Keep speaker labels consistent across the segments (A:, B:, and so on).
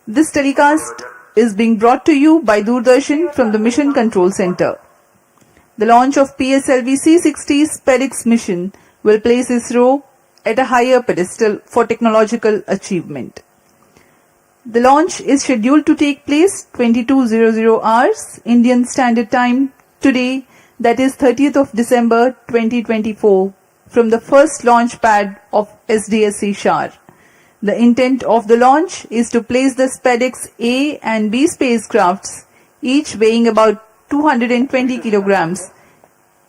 A: This telecast is being brought to you by Doordarshan from the Mission Control Center. The launch of PSLV-C60 SPADEX mission will place Isro at a higher pedestal for technological achievement. The launch is scheduled to take place 22:00 hours Indian Standard Time today, that is 30th of December 2024, from the first launch pad of SDSC Shar. The intent of the launch is to place the SPADEX A and B spacecrafts, each weighing about 220 kilograms,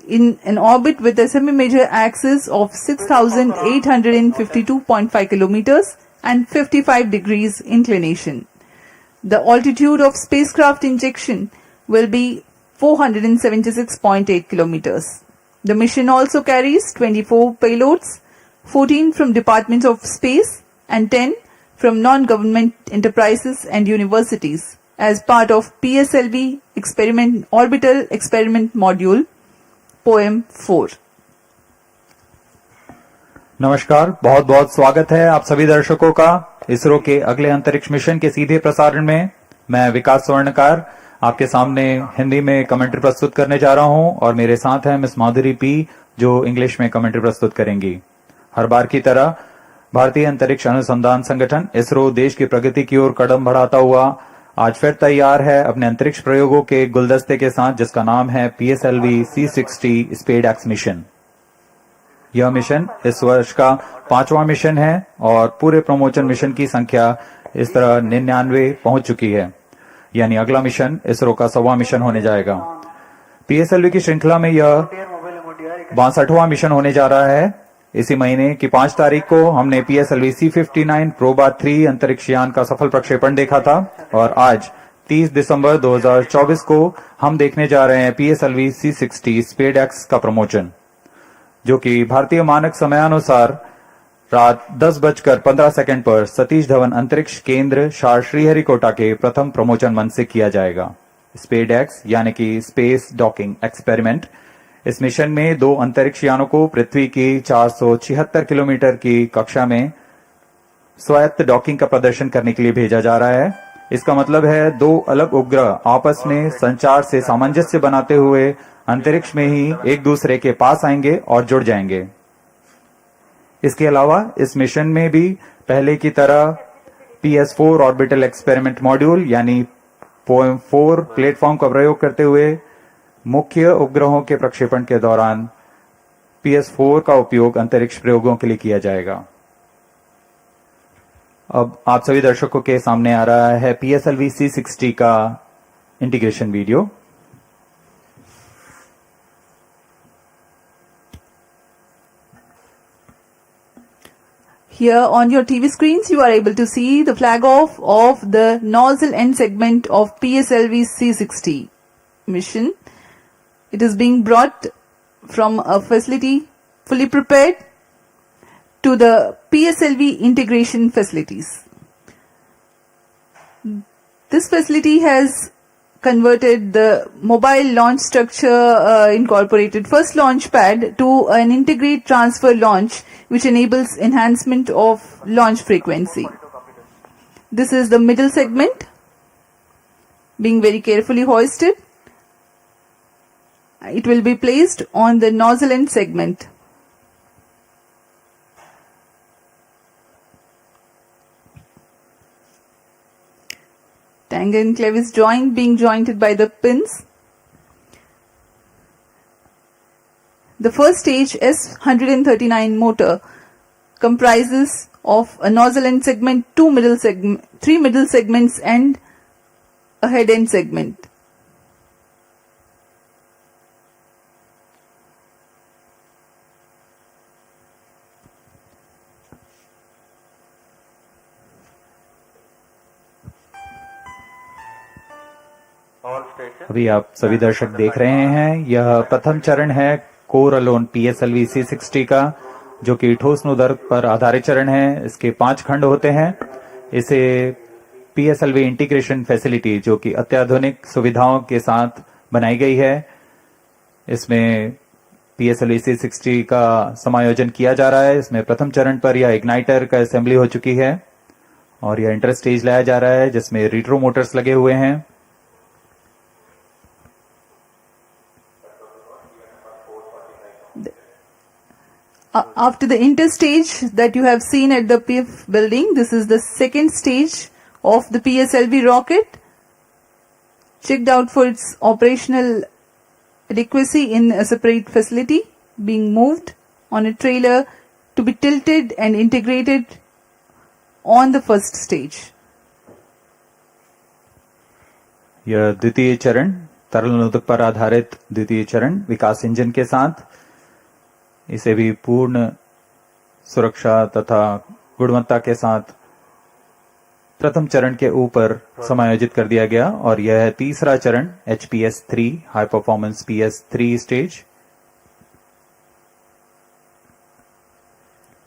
A: in an orbit with a semi-major axis of 6,852.5 kilometers and 55 degrees inclination. The altitude of spacecraft injection will be 476.8 kilometers. The mission also carries 24 payloads, 14 from Departments of Space and 10 from non-government enterprises and universities as part of PSLV Orbital Experiment Module POEM-4.
B: नमस्कार, बहुत बहुत स्वागत है आप सभी दर्शकों का इसरो के अगले अंतरिक्ष मिशन के सीधे प्रसारण में। मैं विकास स्वर्णकार आपके सामने हिंदी में कमेंट्री प्रस्तुत करने जा रहा हूं और मेरे साथ है मिस माधुरी पी जो इंग्लिश में कमेंट्री प्रस्तुत करेंगी। हर बार की तरह भारतीय अंतरिक्ष अनुसंधान संगठन इसरो देश की प्रगति की ओर कदम बढ़ाता हुआ आज फिर तैयार है अपने अंतरिक्ष प्रयोगों के गुलदस्ते के साथ, जिसका नाम है PSLV-C60 SPADEX मिशन। यह मिशन इस वर्ष का 5वां मिशन है और पूरे प्रमोशन मिशन की संख्या इस तरह 99 पहुंच चुकी है, यानी अगला मिशन इसरो का 100वां मिशन होने जाएगा। PSLV की श्रृंखला में यह 62वां मिशन होने जा रहा है। इसी महीने की 5 तारीख को हमने PSLV-C59 प्रोबा 3 अंतरिक्ष यान का सफल प्रक्षेपण देखा था और आज 30 दिसंबर 2024 को हम देखने जा रहे हैं PSLV-C60 SPADEX का प्रमोशन, जो कि भारतीय मानक समयानुसार रात 10:15 पर सतीश धवन अंतरिक्ष केंद्र शार श्रीहरिकोटा के प्रथम प्रमोशन मंच से किया जाएगा। SPADEX यानी कि स्पेस डॉकिंग एक्सपेरिमेंट, इस मिशन में 2 अंतरिक्ष यानों को पृथ्वी की 476 किलोमीटर की कक्षा में स्वायत्त डॉकिंग का प्रदर्शन करने के लिए भेजा जा रहा है। इसका मतलब है 2 अलग उपग्रह आपस में संचार से सामंजस्य बनाते हुए अंतरिक्ष में ही एक दूसरे के पास आएंगे और जुड़ जाएंगे। इसके अलावा इस मिशन में भी पहले की तरह PS4 ऑर्बिटल एक्सपेरिमेंट मॉड्यूल यानी POEM-4 प्लेटफॉर्म का प्रयोग करते हुए मुख्य उपग्रहों के प्रक्षेपण के दौरान PS4 का उपयोग अंतरिक्ष प्रयोगों के लिए किया जाएगा। अब आप सभी दर्शकों के सामने आ रहा है PSLV-C60 का integration video.
A: Here on your TV screens, you are able to see the flag off of the nozzle end segment of PSLV-C60 mission. It is being brought from a facility fully prepared to the PSLV integration facilities. This facility has converted the mobile launch structure incorporated first launch pad to an integrate transfer launch, which enables enhancement of launch frequency. This is the middle segment being very carefully hoisted. It will be placed on the nozzle end segment. Tang and clevis joint being jointed by the pins. The first stage S139 motor comprises of a nozzle end segment, 3 middle segments and a head end segment.
B: अभी आप सभी दर्शक देख रहे हैं, यह प्रथम चरण है कोर अलोन PSLV-C60 का, जो कि ठोस नोदर पर आधारित चरण है। इसके 5 खंड होते हैं। इसे PSLV इंटीग्रेशन फैसिलिटी, जो कि अत्याधुनिक सुविधाओं के साथ बनाई गई है, इसमें PSLV-C60 का समायोजन किया जा रहा है। इसमें प्रथम चरण पर यह इग्नाइटर का असेंबली हो चुकी है और यह इंटर स्टेज लाया जा रहा है जिसमें रिट्रो मोटर्स लगे हुए हैं।
A: After the interstage that you have seen at the PF building, this is the second stage of the PSLV rocket, checked out for its operational adequacy in a separate facility, being moved on a trailer to be tilted and integrated on the first stage.
B: यह द्वितीय चरण तरल नोदक पर आधारित द्वितीय चरण विकास engine के साथ, इसे भी पूर्ण सुरक्षा तथा गुणवत्ता के साथ प्रथम चरण के ऊपर समायोजित कर दिया गया और यह है तीसरा चरण HPS-3 high performance PS3 stage.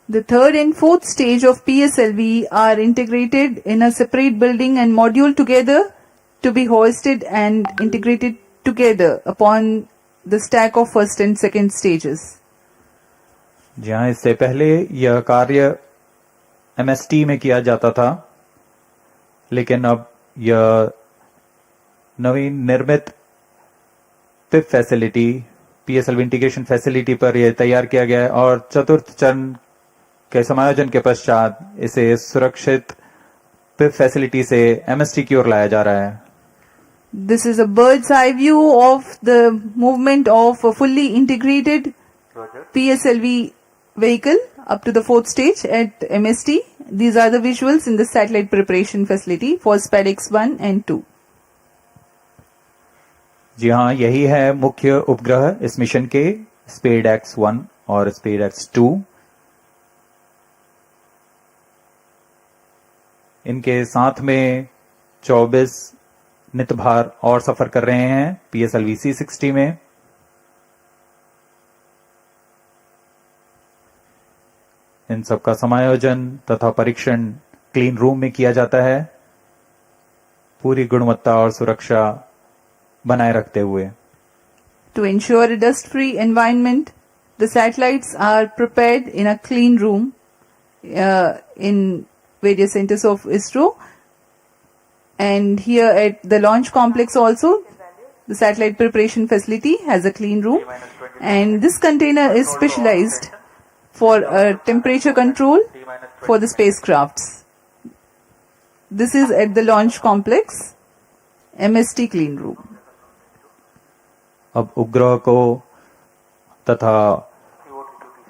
A: The third and fourth stage of PSLV are integrated in a separate building and module together to be hoisted and integrated together upon the stack of first and second stages.
B: जहां इससे पहले यह कार्य MST में किया जाता था, लेकिन अब यह नवीन निर्मित पिप फैसिलिटी PSLV इंटीग्रेशन फैसिलिटी पर यह तैयार किया गया है और चतुर्थ चरण के समायोजन के पश्चात इसे सुरक्षित पिप फैसिलिटी से MST की ओर लाया जा रहा है।
A: This is a bird's eye view of the movement of a fully integrated PSLV vehicle up to the fourth stage at MST. These are the visuals in the satellite preparation facility for SPADEX 1 and 2.
B: जी हाँ, यही है मुख्य उपग्रह इस mission के SPADEX 1 और SPADEX 2। इनके साथ में 24 नितभार और सफर कर रहे हैं PSLV-C60 में। इन सब का समायोजन तथा परीक्षण क्लीन रूम में किया जाता है, पूरी गुणवत्ता और सुरक्षा बनाए रखते हुए।
A: To ensure a dust-free environment, the satellites are prepared in a clean room in various centers of Isro, and here at the launch complex also, the satellite preparation facility has a clean room, and this container is specialized for temperature control for the spacecrafts. This is at the launch complex, MST clean room.
B: अब उपग्रह को तथा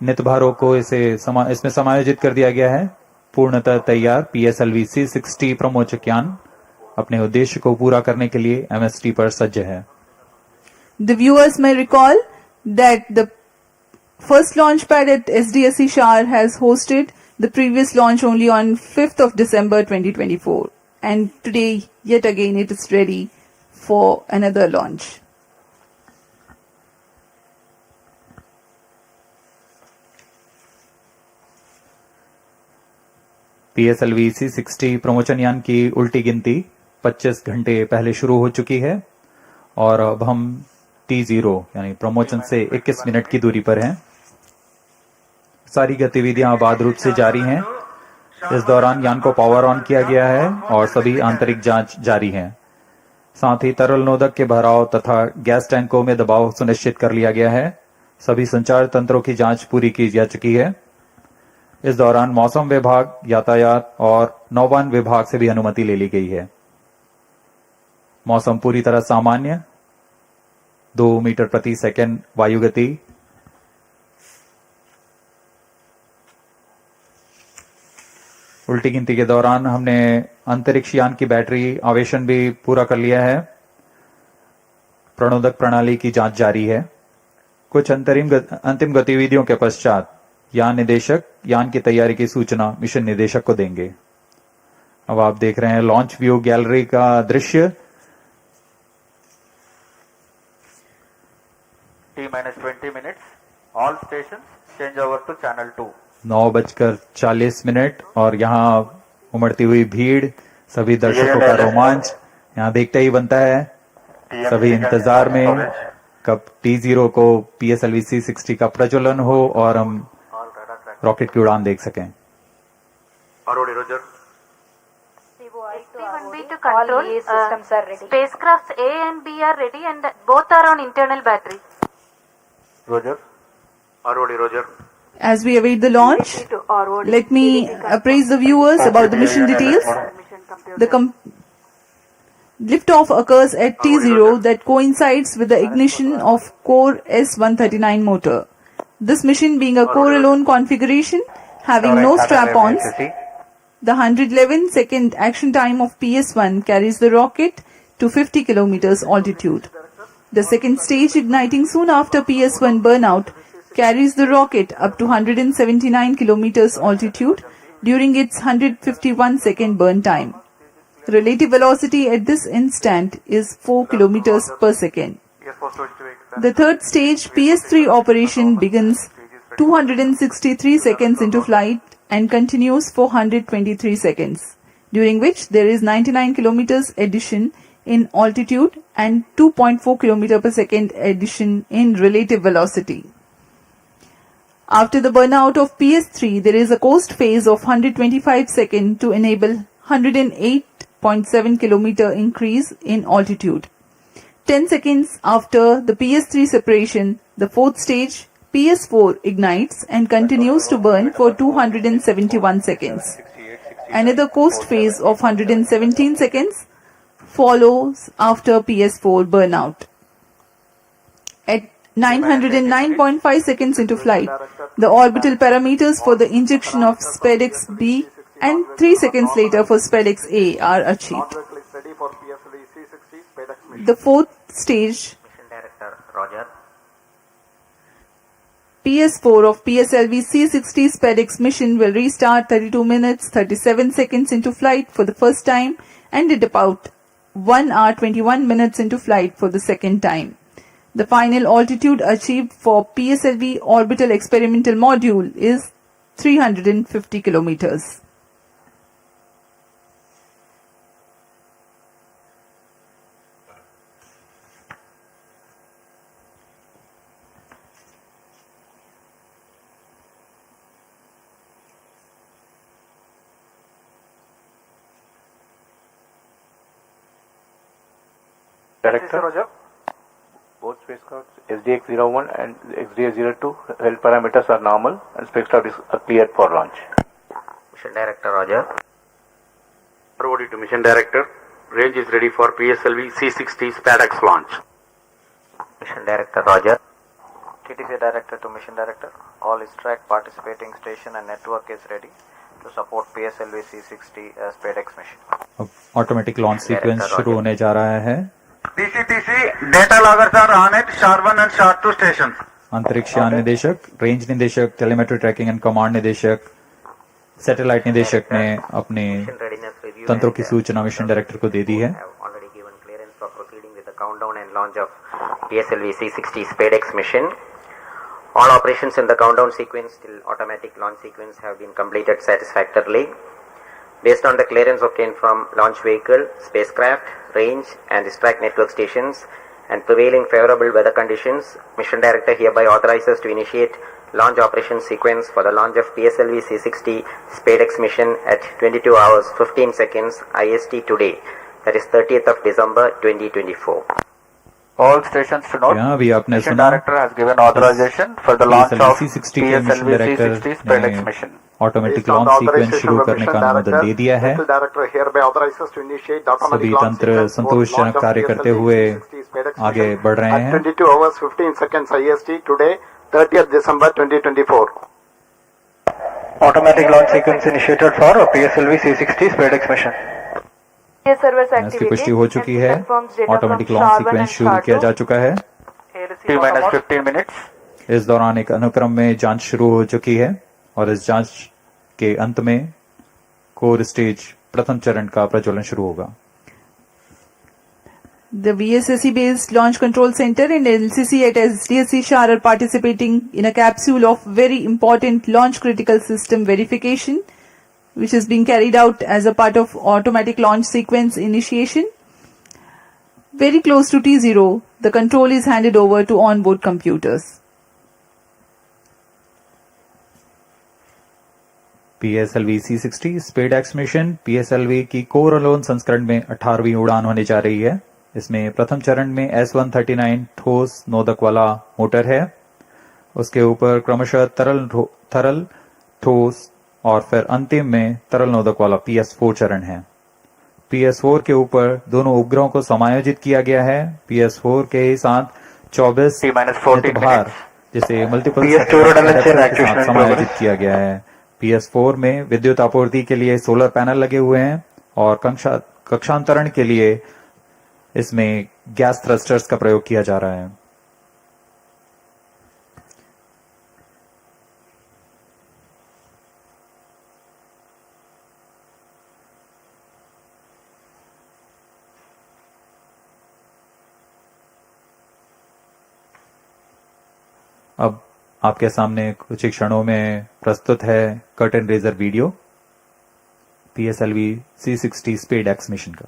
B: नितभारों को इसमें समायोजित कर दिया गया है। पूर्णतः तैयार PSLV-C60 प्रमोचक यान अपने उद्देश्य को पूरा करने के लिए MST पर सज्ज है।
A: The viewers may recall that the first launch pad at SDSC Shar has hosted the previous launch only on 5th of December 2024, and today yet again it is ready for another launch.
B: PSLV-C60 प्रमोचन यान की उल्टी गिनती 25 घंटे पहले शुरू हो चुकी है और अब हम T0 यानी प्रमोचन से 21 मिनट की दूरी पर हैं। सारी गतिविधियां आबाद रूप से जारी हैं। इस दौरान यान को पावर ऑन किया गया है और सभी आंतरिक जांच जारी है। साथ ही तरल नोदक के भराव तथा गैस टैंकों में दबाव सुनिश्चित कर लिया गया है। सभी संचार तंत्रों की जांच पूरी की जा चुकी है। इस दौरान मौसम विभाग, यातायात और नौवहन विभाग से भी अनुमति ले ली गई है। मौसम पूरी तरह सामान्य, 2 मीटर प्रति सेकंड वायु गति। उल्टी गिनती के दौरान हमने अंतरिक्ष यान की बैटरी आवेशन भी पूरा कर लिया है। प्रणोदक प्रणाली की जांच जारी है। कुछ अंतिम गतिविधियों के पश्चात यान निदेशक यान की तैयारी की सूचना मिशन निदेशक को देंगे। अब आप देख रहे हैं लॉन्च व्यू गैलरी का दृश्य।
C: T-20 minutes. All stations change over to channel 2.
B: 9:40 और यहाँ उमड़ती हुई भीड़, सभी दर्शकों का रोमांच यहाँ देखते ही बनता है। सभी इंतजार में कब T0 को PSLV-C60 का प्रज्वलन हो और हम रॉकेट की उड़ान देख सकें।
C: Roger.
D: B1B to control.
E: All systems are ready.
D: Spacecrafts A and B are ready and both are on internal battery.
C: Roger. ROD, Roger.
A: As we await the launch, let me appraise the viewers about the mission details. The liftoff occurs at T0 that coincides with the ignition of core S139 motor. This mission being a core alone configuration, having no strap-ons, the 111-second action time of PS1 carries the rocket to 50 kilometers altitude. The second stage, igniting soon after PS1 burnout, carries the rocket up to 179 kilometers altitude during its 151-second burn time. Relative velocity at this instant is 4 kilometers per second. The third stage, PS3 operation, begins 263 seconds into flight and continues for 123 seconds, during which there is 99 kilometers addition in altitude and 2.4 km per second addition in relative velocity. After the burnout of PS3, there is a coast phase of 125 seconds to enable 108.7 km increase in altitude. 10 seconds after the PS3 separation, the fourth stage, PS4 ignites and continues to burn for 271 seconds. Another coast phase of 117 seconds follows after PS4 burnout. At 909.5 seconds into flight, the orbital parameters for the injection of SPADEX B and 3 seconds later for SPADEX A are achieved. The fourth stage,
F: Mission Director, Roger.
A: PS4 of PSLV-C60 SPADEX mission will restart 32 minutes 37 seconds into flight for the first time and at about 1 hour 21 minutes into flight for the second time. The final altitude achieved for PSLV orbital experimental module is 350 kilometers.
C: Director, Roger. Both spacecrafts SDX-01 and XDX-02 health parameters are normal and spacecraft is cleared for launch.
F: Mission Director, Roger.
C: ROD to Mission Director. Range is ready for PSLV-C60 SPADEX launch.
F: Mission Director, Roger.
G: TTC Director to Mission Director. All ISRAC participating station and network is ready to support PSLV-C60 SPADEX mission.
B: अब automatic launch sequence शुरू होने जा रहा है.
C: DCTC data loggers are on at SHAR-1 and SHAR-2 stations.
B: अंतरिक्ष यान निदेशक, range निदेशक, टेलीमेट्री ट्रैकिंग एंड कमांड निदेशक, सैटेलाइट निदेशक ने अपने
F: Mission readiness review
B: तंत्रों की
F: and,
B: सूचना मिशन डायरेक्टर को दे दी है.
F: have already given clearance for proceeding with the countdown and launch of PSLV-C60 SPADEX mission. All operations in the countdown sequence till automatic launch sequence have been completed satisfactorily. Based on the clearance obtained from launch vehicle, spacecraft, range and ISRAC network stations and prevailing favorable weather conditions, Mission Director hereby authorizes to initiate launch operation sequence for the launch of PSLV-C60 SPADEX mission at 22 hours 15 seconds IST today, that is 30th of December 2024.
C: All stations to note,
B: यहाँ भी आपने
C: Mission
B: सुना
C: Director has given authorization for the launch of
B: PSLV-C60 के mission director
C: PSLV-C60 SPADEX
B: ने
C: mission.
B: Automatic launch sequence शुरू करने का अनुमोदन दे दिया है. सभी तंत्र संतोषजनक कार्य करते हुए आगे बढ़ रहे हैं.
H: 22 hours 15 seconds IST today, 30th December 2024.
C: Automatic launch sequence initiated for PSLV-C60 SPADEX mission.
B: इसकी पुष्टि हो चुकी है. ऑटोमेटिक लॉन्च सीक्वेंस शुरू किया जा चुका है.
C: T-15 minutes.
B: इस दौरान एक अनुक्रम में जांच शुरू हो चुकी है और इस जांच के अंत में कोर स्टेज प्रथम चरण का प्रज्वलन शुरू होगा.
A: The VSSE based Launch Control Center and LCC at SDSC SHAR are participating in a capsule of very important launch critical system verification, which is being carried out as a part of automatic launch sequence initiation. Very close to T0, the control is handed over to onboard computers.
B: PSLV-C60 SPADEX mission PSLV की core alone संस्करण में 18वीं उड़ान होने जा रही है। इसमें प्रथम चरण में S139 ठोस नोदक वाला मोटर है। उसके ऊपर क्रमशः तरल ठोस और फिर अंतिम में तरल नोदक वाला PS4 चरण है। PS4 के ऊपर दोनों उपग्रहों को समायोजित किया गया है। PS4 के साथ 24 भार जिसे मल्टीपल समायोजित किया गया है। PS4 में विद्युत आपूर्ति के लिए सोलर पैनल लगे हुए हैं और कक्षांतरण के लिए इसमें गैस थ्रस्टर्स का प्रयोग किया जा रहा है। अब आपके सामने कुछ ही क्षणों में प्रस्तुत है curtain raiser video PSLV-C60 SPADEX mission का।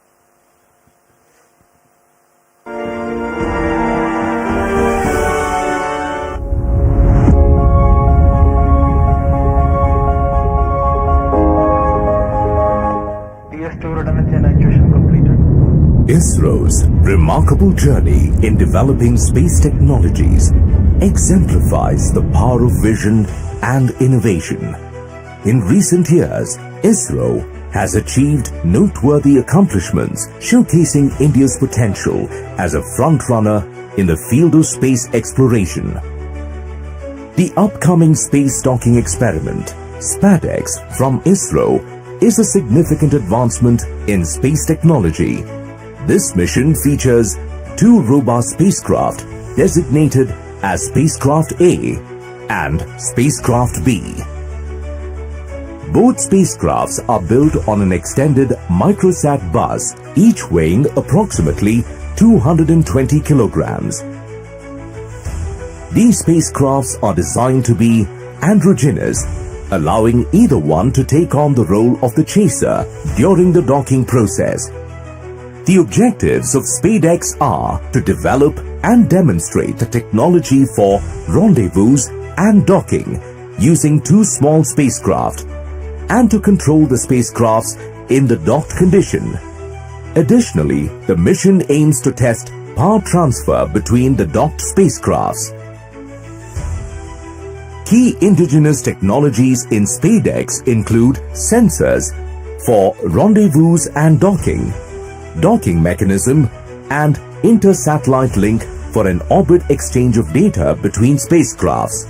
E: ISRO's remarkable journey in developing space technologies exemplifies the power of vision and innovation. In recent years, ISRO has achieved noteworthy accomplishments showcasing India's potential as a frontrunner in the field of space exploration. The upcoming space docking experiment, SPADEX from ISRO, is a significant advancement in space technology. This mission features two robust spacecraft designated as Spacecraft A and Spacecraft B. Both spacecrafts are built on an extended microsat bus, each weighing approximately 220 kilograms. These spacecrafts are designed to be androgynous, allowing either one to take on the role of the chaser during the docking process. The objectives of SPADEX are to develop and demonstrate the technology for rendezvous and docking using two small spacecraft and to control the spacecrafts in the docked condition. Additionally, the mission aims to test power transfer between the docked spacecrafts. Key indigenous technologies in SPADEX include sensors for rendezvous and docking mechanism, and inter-satellite link for an orbit exchange of data between spacecrafts.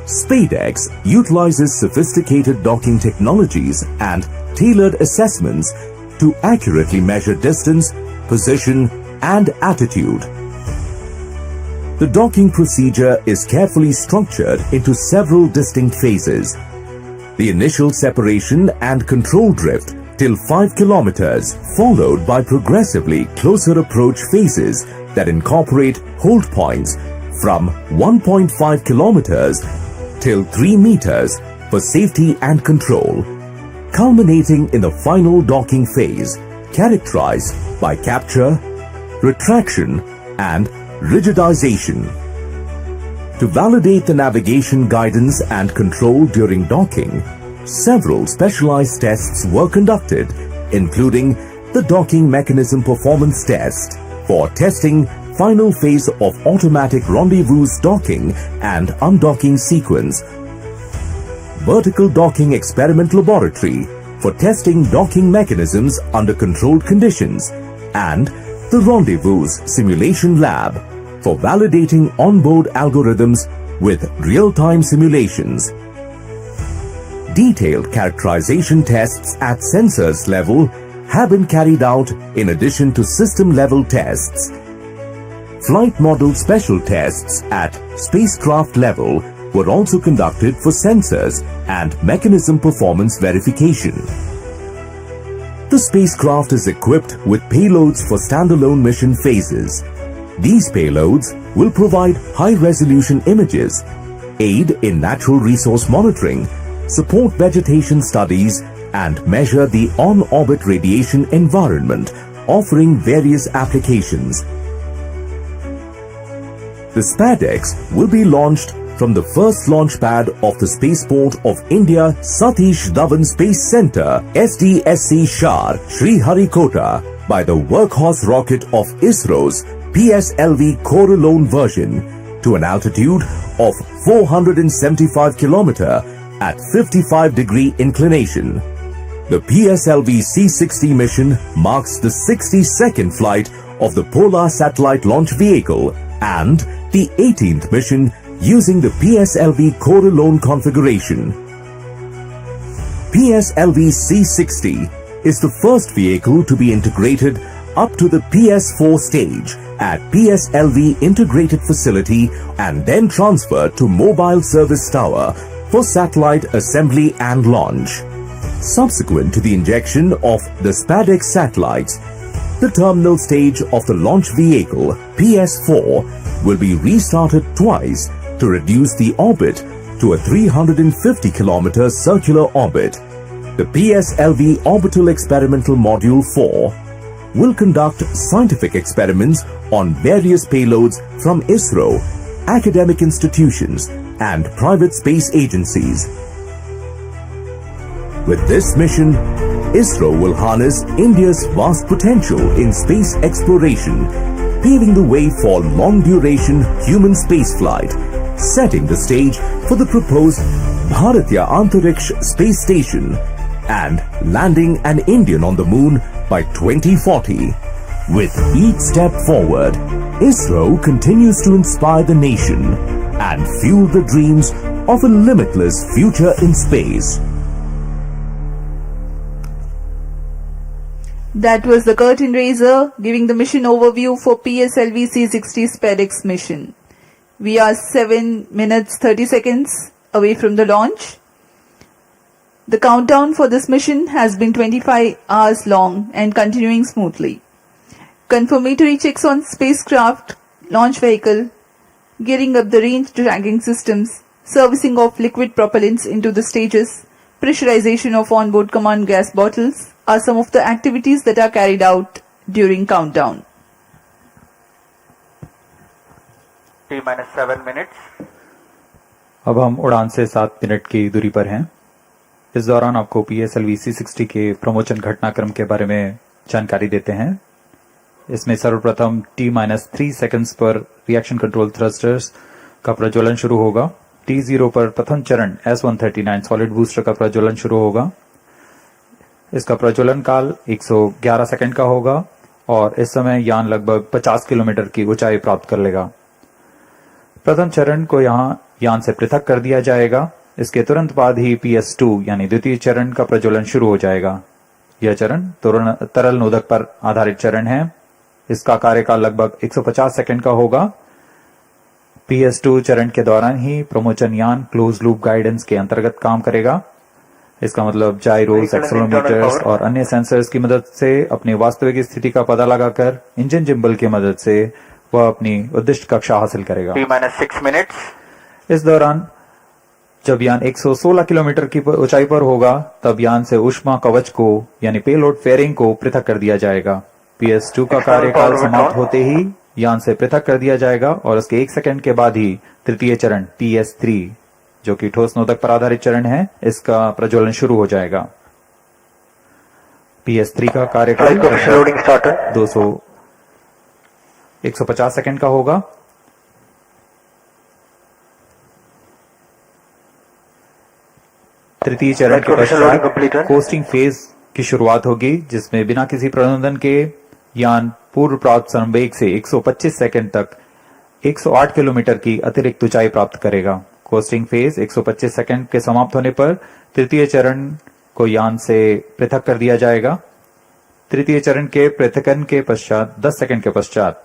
E: SPADEX utilizes sophisticated docking technologies and tailored assessments to accurately measure distance, position, and attitude. The docking procedure is carefully structured into several distinct phases. The initial separation and control drift till 5 kilometers, followed by progressively closer approach phases that incorporate hold points from 1.5 kilometers till 3 meters for safety and control, culminating in the final docking phase, characterized by capture, retraction, and rigidization. To validate the navigation guidance and control during docking, several specialized tests were conducted, including the docking mechanism performance test for testing final phase of automatic rendezvous docking and undocking sequence, vertical docking experiment laboratory for testing docking mechanisms under controlled conditions, and the rendezvous simulation lab for validating onboard algorithms with real-time simulations. Detailed characterization tests at sensors level have been carried out in addition to system level tests. Flight model special tests at spacecraft level were also conducted for sensors and mechanism performance verification. The spacecraft is equipped with payloads for standalone mission phases. These payloads will provide high-resolution images, aid in natural resource monitoring, support vegetation studies, and measure the on-orbit radiation environment, offering various applications. The SPADEX will be launched from the first launch pad of the spaceport of India Satish Dhawan Space Center, SDSC Shar, Sriharikota, by the workhorse rocket of Isro's PSLV-C60 version to an altitude of 475 km at 55-degree inclination. The PSLV-C60 mission marks the 62nd flight of the Polar Satellite Launch Vehicle and the 18th mission using the PSLV-C60 configuration. PSLV-C60 is the first vehicle to be integrated up to the PS4 stage at PSLV Integrated Facility and then transferred to Mobile Service Tower for satellite assembly and launch. Subsequent to the injection of the SPADEX satellites, the terminal stage of the launch vehicle, PS4, will be restarted twice to reduce the orbit to a 350 km circular orbit. The PSLV Orbital Experimental Module 4 will conduct scientific experiments on various payloads from Isro, academic institutions, and private space agencies. With this mission, Isro will harness India's vast potential in space exploration, paving the way for long-duration human spaceflight, setting the stage for the proposed Bharatiya Antariksh Space Station and landing an Indian on the moon by 2040. With each step forward, Isro continues to inspire the nation and fuel the dreams of a limitless future in space.
A: That was the curtain raiser giving the mission overview for PSLV-C60 SPADEX mission. We are 7 minutes 30 seconds away from the launch. The countdown for this mission has been 25 hours long and continuing smoothly. Confirmatory checks on spacecraft, launch vehicle, gearing up the range tracking systems, servicing of liquid propellants into the stages, pressurization of onboard command gas bottles are some of the activities that are carried out during countdown.
C: T-7 minutes.
B: अब हम उड़ान से 7 minute की दूरी पर हैं। इस दौरान आपको PSLV-C60 के प्रमोशन घटनाक्रम के बारे में जानकारी देते हैं। इसमें सर्वप्रथम T-3 सेकंड्स पर रिएक्शन कंट्रोल थ्रस्टर्स का प्रज्वलन शुरू होगा। T0 पर प्रथम चरण S139 सॉलिड बूस्टर का प्रज्वलन शुरू होगा। इसका प्रज्वलन काल 111 सेकंड का होगा और इस समय यान लगभग 50 किलोमीटर की ऊंचाई प्राप्त कर लेगा। प्रथम चरण को यहां यान से पृथक कर दिया जाएगा। इसके तुरंत बाद ही PS2 यानी द्वितीय चरण का प्रज्वलन शुरू हो जाएगा। यह चरण तरल नोदक पर आधारित चरण है। इसका कार्यकाल लगभग 150 सेकंड का होगा। PS2 चरण के दौरान ही प्रमोशन यान क्लोज लूप गाइडेंस के अंतर्गत काम करेगा। इसका मतलब जाइरोस, एक्सेलेरोमीटर्स और अन्य सेंसर्स की मदद से अपनी वास्तविक स्थिति का पता लगाकर इंजन जिम्बल की मदद से वह अपनी उद्दिष्ट कक्षा हासिल करेगा।
C: T-6 minutes.
B: इस दौरान जब यान 116 किलोमीटर की ऊंचाई पर होगा तब यान से ऊष्मा कवच को यानी पेलोड फेयरिंग को पृथक कर दिया जाएगा। PS2 का कार्यकाल समाप्त होते ही यान से पृथक कर दिया जाएगा और उसके 1 सेकंड के बाद ही तृतीय चरण PS3 जो कि ठोस नोदक पर आधारित चरण है, इसका प्रज्वलन शुरू हो जाएगा। PS3 का कार्यकाल 150 सेकंड का होगा। तृतीय चरण के पश्चात कोस्टिंग फेज की शुरुआत होगी, जिसमें बिना किसी प्रबंधन के यान पूर्व प्राप्त संवेग से 125 सेकंड तक 108 किलोमीटर की अतिरिक्त ऊंचाई प्राप्त करेगा। कोस्टिंग फेज 125 सेकंड के समाप्त होने पर तृतीय चरण को यान से पृथक कर दिया जाएगा। तृतीय चरण के पृथकन के पश्चात 10 सेकंड के पश्चात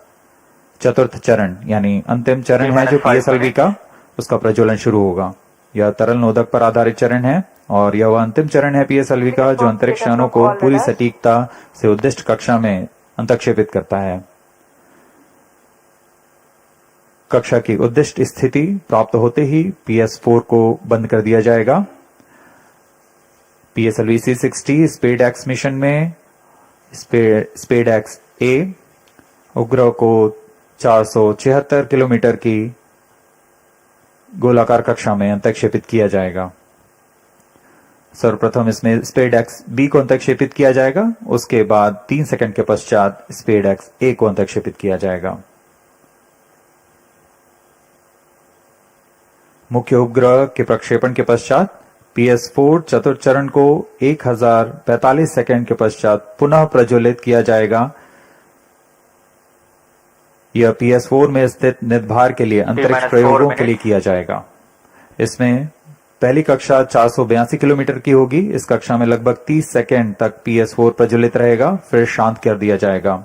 B: चतुर्थ चरण यानी अंतिम चरण है जो PSLV का, उसका प्रज्वलन शुरू होगा। यह तरल नोदक पर आधारित चरण है और यह वह अंतिम चरण है PSLV का जो अंतरिक्ष यानों को पूरी सटीकता से उद्दिष्ट कक्षा में अंतक्षेपित करता है। कक्षा की उद्दिष्ट स्थिति प्राप्त होते ही PS4 को बंद कर दिया जाएगा। PSLV-C60 SPADEX मिशन में SPADEX A उपग्रह को 476 किलोमीटर की गोलाकार कक्षा में अंतक्षेपित किया जाएगा। सर्वप्रथम इसमें स्पेडेक्स बी को अंतक्षेपित किया जाएगा, उसके बाद 3 सेकंड के पश्चात स्पेडेक्स ए को अंतक्षेपित किया जाएगा। मुख्य उपग्रह के प्रक्षेपण के पश्चात PS4 चतुर्थ चरण को 1045 सेकंड के पश्चात पुनः प्रज्वलित किया जाएगा। यह PS4 में स्थित निदभार के लिए अंतरिक्ष प्रयोगों के लिए किया जाएगा। इसमें पहली कक्षा 482 किलोमीटर की होगी। इस कक्षा में लगभग 30 सेकंड तक PS4 प्रज्वलित रहेगा, फिर शांत कर दिया जाएगा।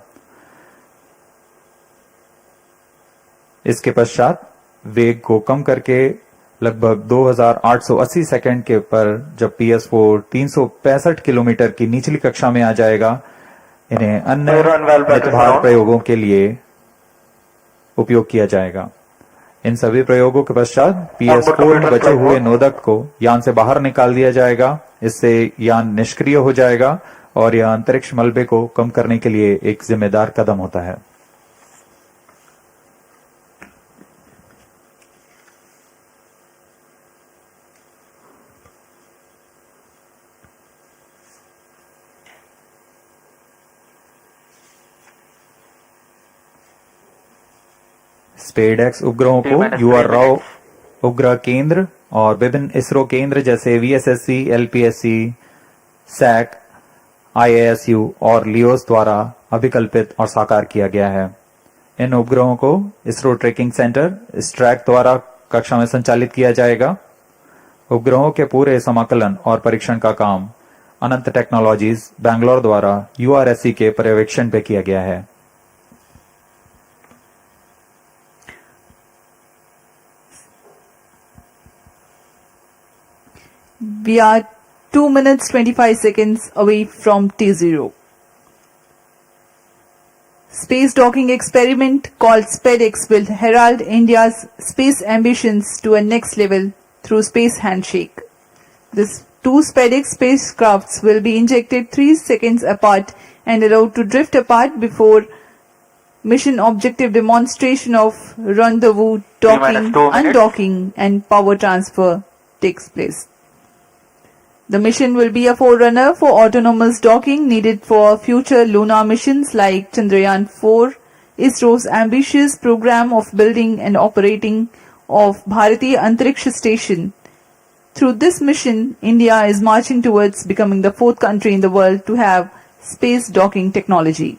B: इसके पश्चात वेग को कम करके लगभग 2880 सेकंड के पर जब PS4 365 किलोमीटर की निचली कक्षा में आ जाएगा, इन्हें अन्य निदभार प्रयोगों के लिए उपयोग किया जाएगा। इन सभी प्रयोगों के पश्चात PS4 में बचे हुए नोदक को यान से बाहर निकाल दिया जाएगा। इससे यान निष्क्रिय हो जाएगा और यह अंतरिक्ष मलबे को कम करने के लिए एक जिम्मेदार कदम होता है। स्पेडेक्स उपग्रहों को UR राव उपग्रह केंद्र और विभिन्न इसरो केंद्र जैसे VSSC, LPSC, SAC, IASU और लियोस द्वारा अभिकल्पित और साकार किया गया है। इन उपग्रहों को इसरो ट्रैकिंग सेंटर स्ट्रैक द्वारा कक्षा में संचालित किया जाएगा। उपग्रहों के पूरे समाकलन और परीक्षण का काम अनंत टेक्नोलॉजीज बैंगलोर द्वारा URSC के पर्यवेक्षण पे किया गया है।
A: We are 2 minutes 25 seconds away from T0. Space docking experiment called SPADEX will herald India's space ambitions to a next level through space handshake. These 2 SPADEX spacecrafts will be injected 3 seconds apart and allowed to drift apart before mission objective demonstration of rendezvous, docking, undocking and power transfer takes place. The mission will be a forerunner for autonomous docking needed for future lunar missions like Chandrayaan-4, ISRO's ambitious program of building and operating of Bharatiya Antariksha Station. Through this mission, India is marching towards becoming the 4th country in the world to have space docking technology.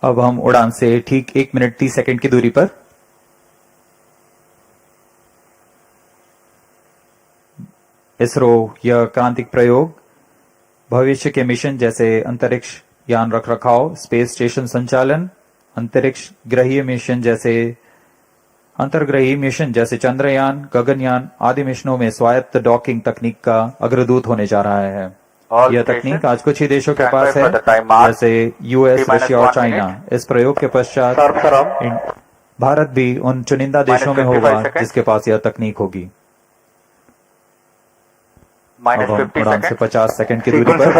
B: अब हम उड़ान से ठीक 1 minute 30 second की दूरी पर इसरो यह क्रांतिक प्रयोग भविष्य के मिशन जैसे अंतरिक्ष यान रखरखाव, स्पेस स्टेशन संचालन, अंतरिक्ष ग्रहीय मिशन जैसे अंतर्ग्रही मिशन जैसे चंद्रयान, गगनयान आदि मिशनों में स्वायत्त डॉकिंग तकनीक का अग्रदूत होने जा रहा है। यह तकनीक आज कुछ ही देशों के पास है जैसे US, रशिया और चाइना। इस प्रयोग के पश्चात भारत भी उन चुनिंदा देशों में होगा जिसके पास यह तकनीक होगी। अब हम उड़ान से 50 सेकंड की दूरी पर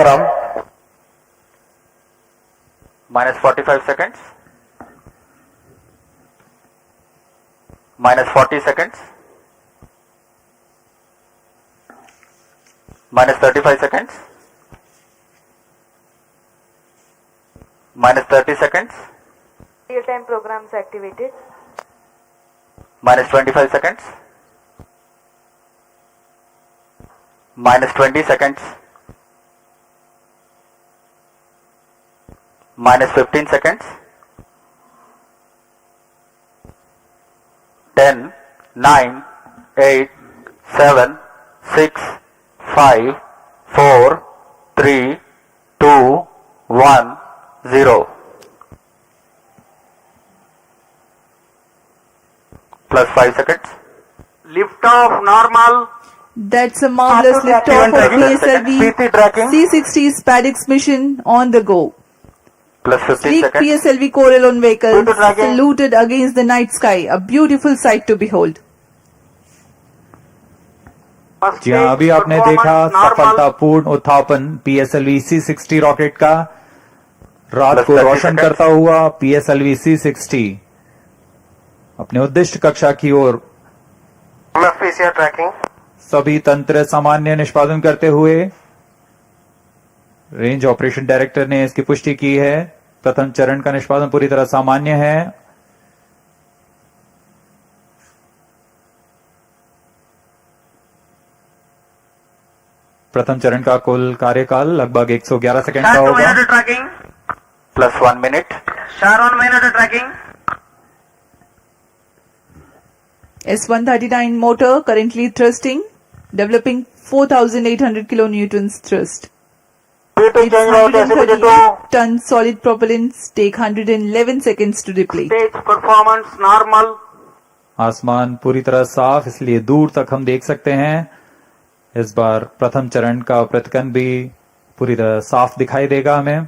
G: -45 seconds, -40 seconds, -35 seconds, -30 seconds,
D: Real-time programs activated.
G: -25 seconds, -20 seconds, -15 seconds, 10, 9, 8, 7, 6, 5, 4, 3, 2, 1, 0. Plus 5 seconds.
H: Lift off normal.
A: That's a marvelous liftoff of PSLV-C60 SPADEX mission on the go.
G: Plus 15
A: Sleek
G: seconds.
A: PSLV Corellon vehicle saluted against the night sky, a beautiful sight to behold.
B: जी हाँ, अभी आपने देखा सफलतापूर्ण उत्थापन PSLV-C60 rocket का। रात को रोशन करता हुआ PSLV-C60 अपने उद्दिष्ट कक्षा की ओर
H: ट्रैकिंग
B: सभी तंत्र सामान्य निष्पादन करते हुए रेंज ऑपरेशन डायरेक्टर ने इसकी पुष्टि की है। प्रथम चरण का निष्पादन पूरी तरह सामान्य है। प्रथम चरण का कुल कार्यकाल लगभग 111 सेकंड का होगा।
H: Tracking
C: +1 minute.
H: Star 1 minute tracking.
A: S139 motor currently thrusting, developing 4,800 kilonewtons thrust. Its 138 ton solid propellants take 111 seconds to deplete.
H: Stage performance normal.
B: आसमान पूरी तरह साफ, इसलिए दूर तक हम देख सकते हैं। इस बार प्रथम चरण का प्रतिकन भी पूरी तरह साफ दिखाई देगा हमें।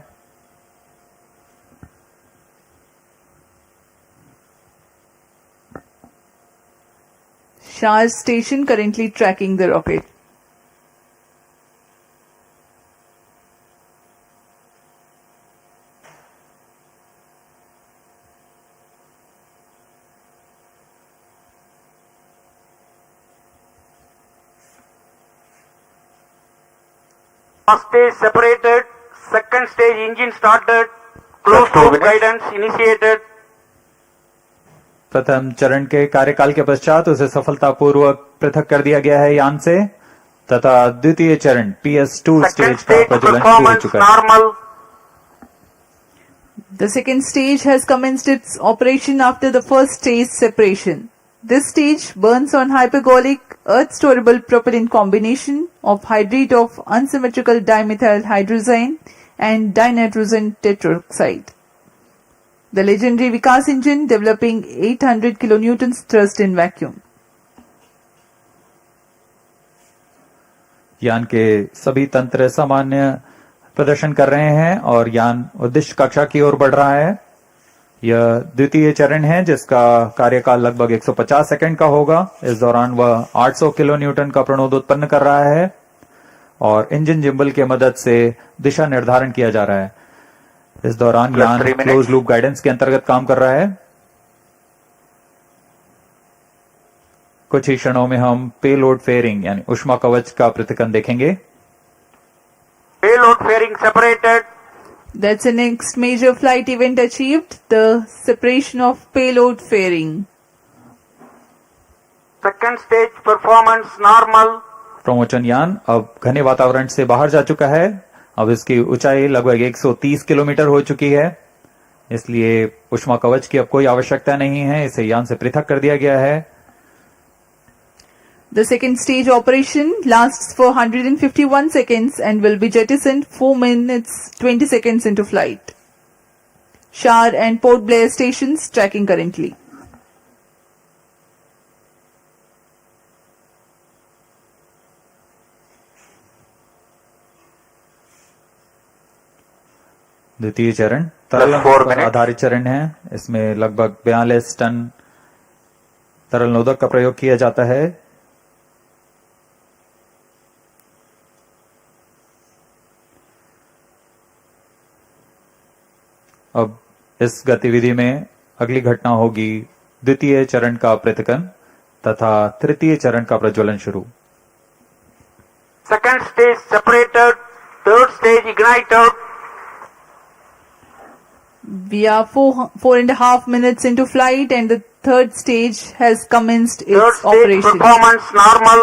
A: Shah station currently tracking the rocket.
H: First stage separated. Second stage engine started. Closed loop guidance initiated.
B: प्रथम चरण के कार्यकाल के पश्चात उसे सफलतापूर्वक पृथक कर दिया गया है यान से, तथा द्वितीय चरण PS2 स्टेज का प्रज्वलन शुरू हो चुका है।
H: Normal.
A: The second stage has commenced its operation after the first stage separation. This stage burns on hypergolic earth-storable propellant combination of hydrate of unsymmetrical dimethyl hydrazine and dinitrogen tetroxide. The legendary Vikas engine developing 800 kilonewtons thrust in vacuum.
B: यान के सभी तंत्र सामान्य प्रदर्शन कर रहे हैं और यान उद्दिष्ट कक्षा की ओर बढ़ रहा है। यह द्वितीय चरण है जिसका कार्यकाल लगभग 150 सेकंड का होगा। इस दौरान वह 800 किलो न्यूटन का प्रणोद उत्पन्न कर रहा है और इंजन जिम्बल के मदद से दिशा निर्धारण किया जा रहा है। इस दौरान यान क्लोज लूप गाइडेंस के अंतर्गत काम कर रहा है। कुछ ही क्षणों में हम पेलोड फेयरिंग यानी ऊष्मा कवच का प्रतिकन देखेंगे।
H: Payload fairing separated.
A: That's the next major flight event achieved, the separation of payload fairing.
H: Second stage performance normal.
B: प्रमोचन यान अब घने वातावरण से बाहर जा चुका है। अब इसकी ऊंचाई लगभग 130 किलोमीटर हो चुकी है, इसलिए ऊष्मा कवच की अब कोई आवश्यकता नहीं है। इसे यान से पृथक कर दिया गया है।
A: The second stage operation lasts for 151 seconds and will be jettisoned 4 minutes 20 seconds into flight. Shar and Port Blair stations tracking currently.
B: द्वितीय चरण तरल पर आधारित चरण है। इसमें लगभग 42 टन तरल नोदक का प्रयोग किया जाता है। अब इस गतिविधि में अगली घटना होगी द्वितीय चरण का प्रतिकन तथा तृतीय चरण का प्रज्वलन शुरू।
H: Second stage separated. Third stage ignited.
A: We are four and a half minutes into flight and the third stage has commenced
H: Third
A: its
H: stage
A: operation.
H: performance normal.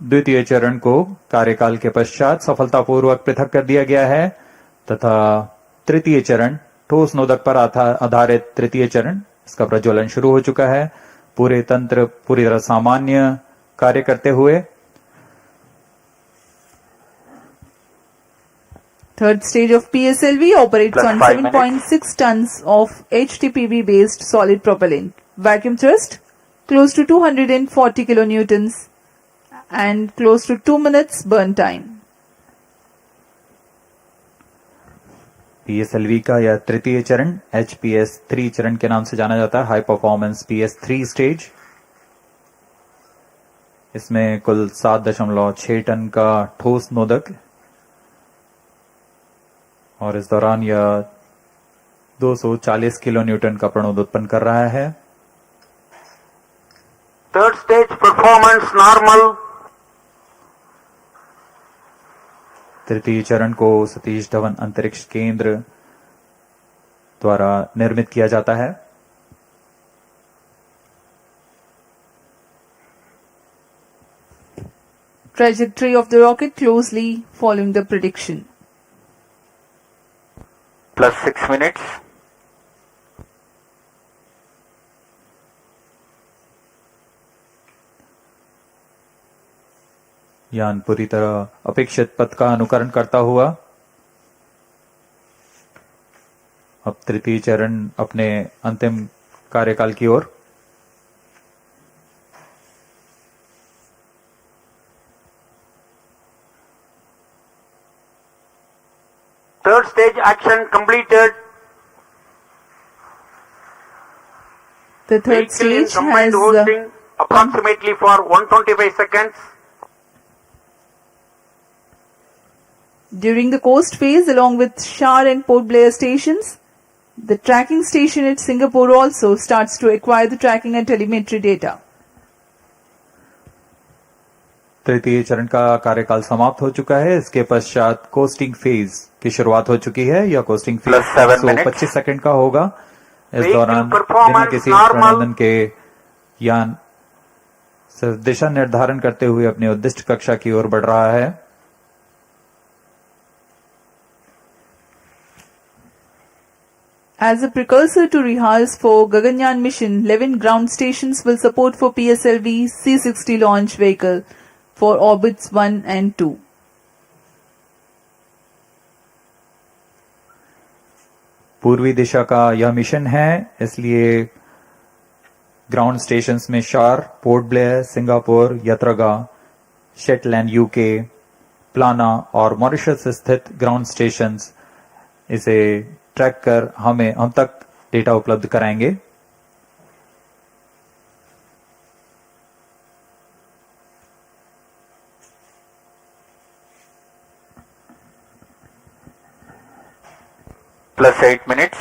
B: द्वितीय चरण को कार्यकाल के पश्चात सफलतापूर्वक पृथक कर दिया गया है तथा तृतीय चरण ठोस नोदक पर आधारित तृतीय चरण इसका प्रज्वलन शुरू हो चुका है। पूरे तंत्र पूरी तरह सामान्य कार्य करते हुए
A: Third stage of PSLV operates on 7.6 tons of HTPB based solid propellant. Vacuum thrust close to 240 kilonewtons and close to 2 minutes burn time.
B: PSLV का यह तृतीय चरण HPS3 चरण के नाम से जाना जाता है, हाई परफॉर्मेंस PS3 स्टेज। इसमें कुल 7.6 टन का ठोस नोदक और इस दौरान यह 240 किलो न्यूटन का प्रणोद उत्पन्न कर रहा है।
H: Third stage performance normal.
B: तृतीय चरण को सतीश धवन अंतरिक्ष केंद्र द्वारा निर्मित किया जाता है।
A: Trajectory of the rocket closely following the prediction.
C: Plus 6 minutes.
B: यान पूरी तरह अपेक्षित पथ का अनुकरण करता हुआ अब तृतीय चरण अपने अंतिम कार्यकाल की ओर।
H: Third stage action completed.
A: The third
H: Vehicle in
A: stage
H: combined
A: has
H: hosting approximately for 125 seconds.
A: during the coast phase along with Shar and Port Blair stations. The tracking station at Singapore also starts to acquire the tracking and telemetry data.
B: तृतीय चरण का कार्यकाल समाप्त हो चुका है। इसके पश्चात कोस्टिंग फेज की शुरुआत हो चुकी है। यह कोस्टिंग फेज 125 सेकंड का होगा। इस दौरान बिना किसी प्रणोदन के यान दिशा निर्धारण करते हुए अपनी उद्दिष्ट कक्षा की ओर बढ़ रहा है।
A: As a precursor to rehearse for Gaganyaan mission, 11 ground stations will support for PSLV-C60 launch vehicle for orbits 1 and 2.
B: पूर्वी दिशा का यह मिशन है, इसलिए ग्राउंड स्टेशंस में शार, पोर्ट ब्लेयर, सिंगापुर, यत्रगा, शेटलैंड यूके, प्लाना और मॉरिशस स्थित ग्राउंड स्टेशंस इसे ट्रैक कर हम तक डेटा उपलब्ध कराएंगे।
C: Plus 8 minutes.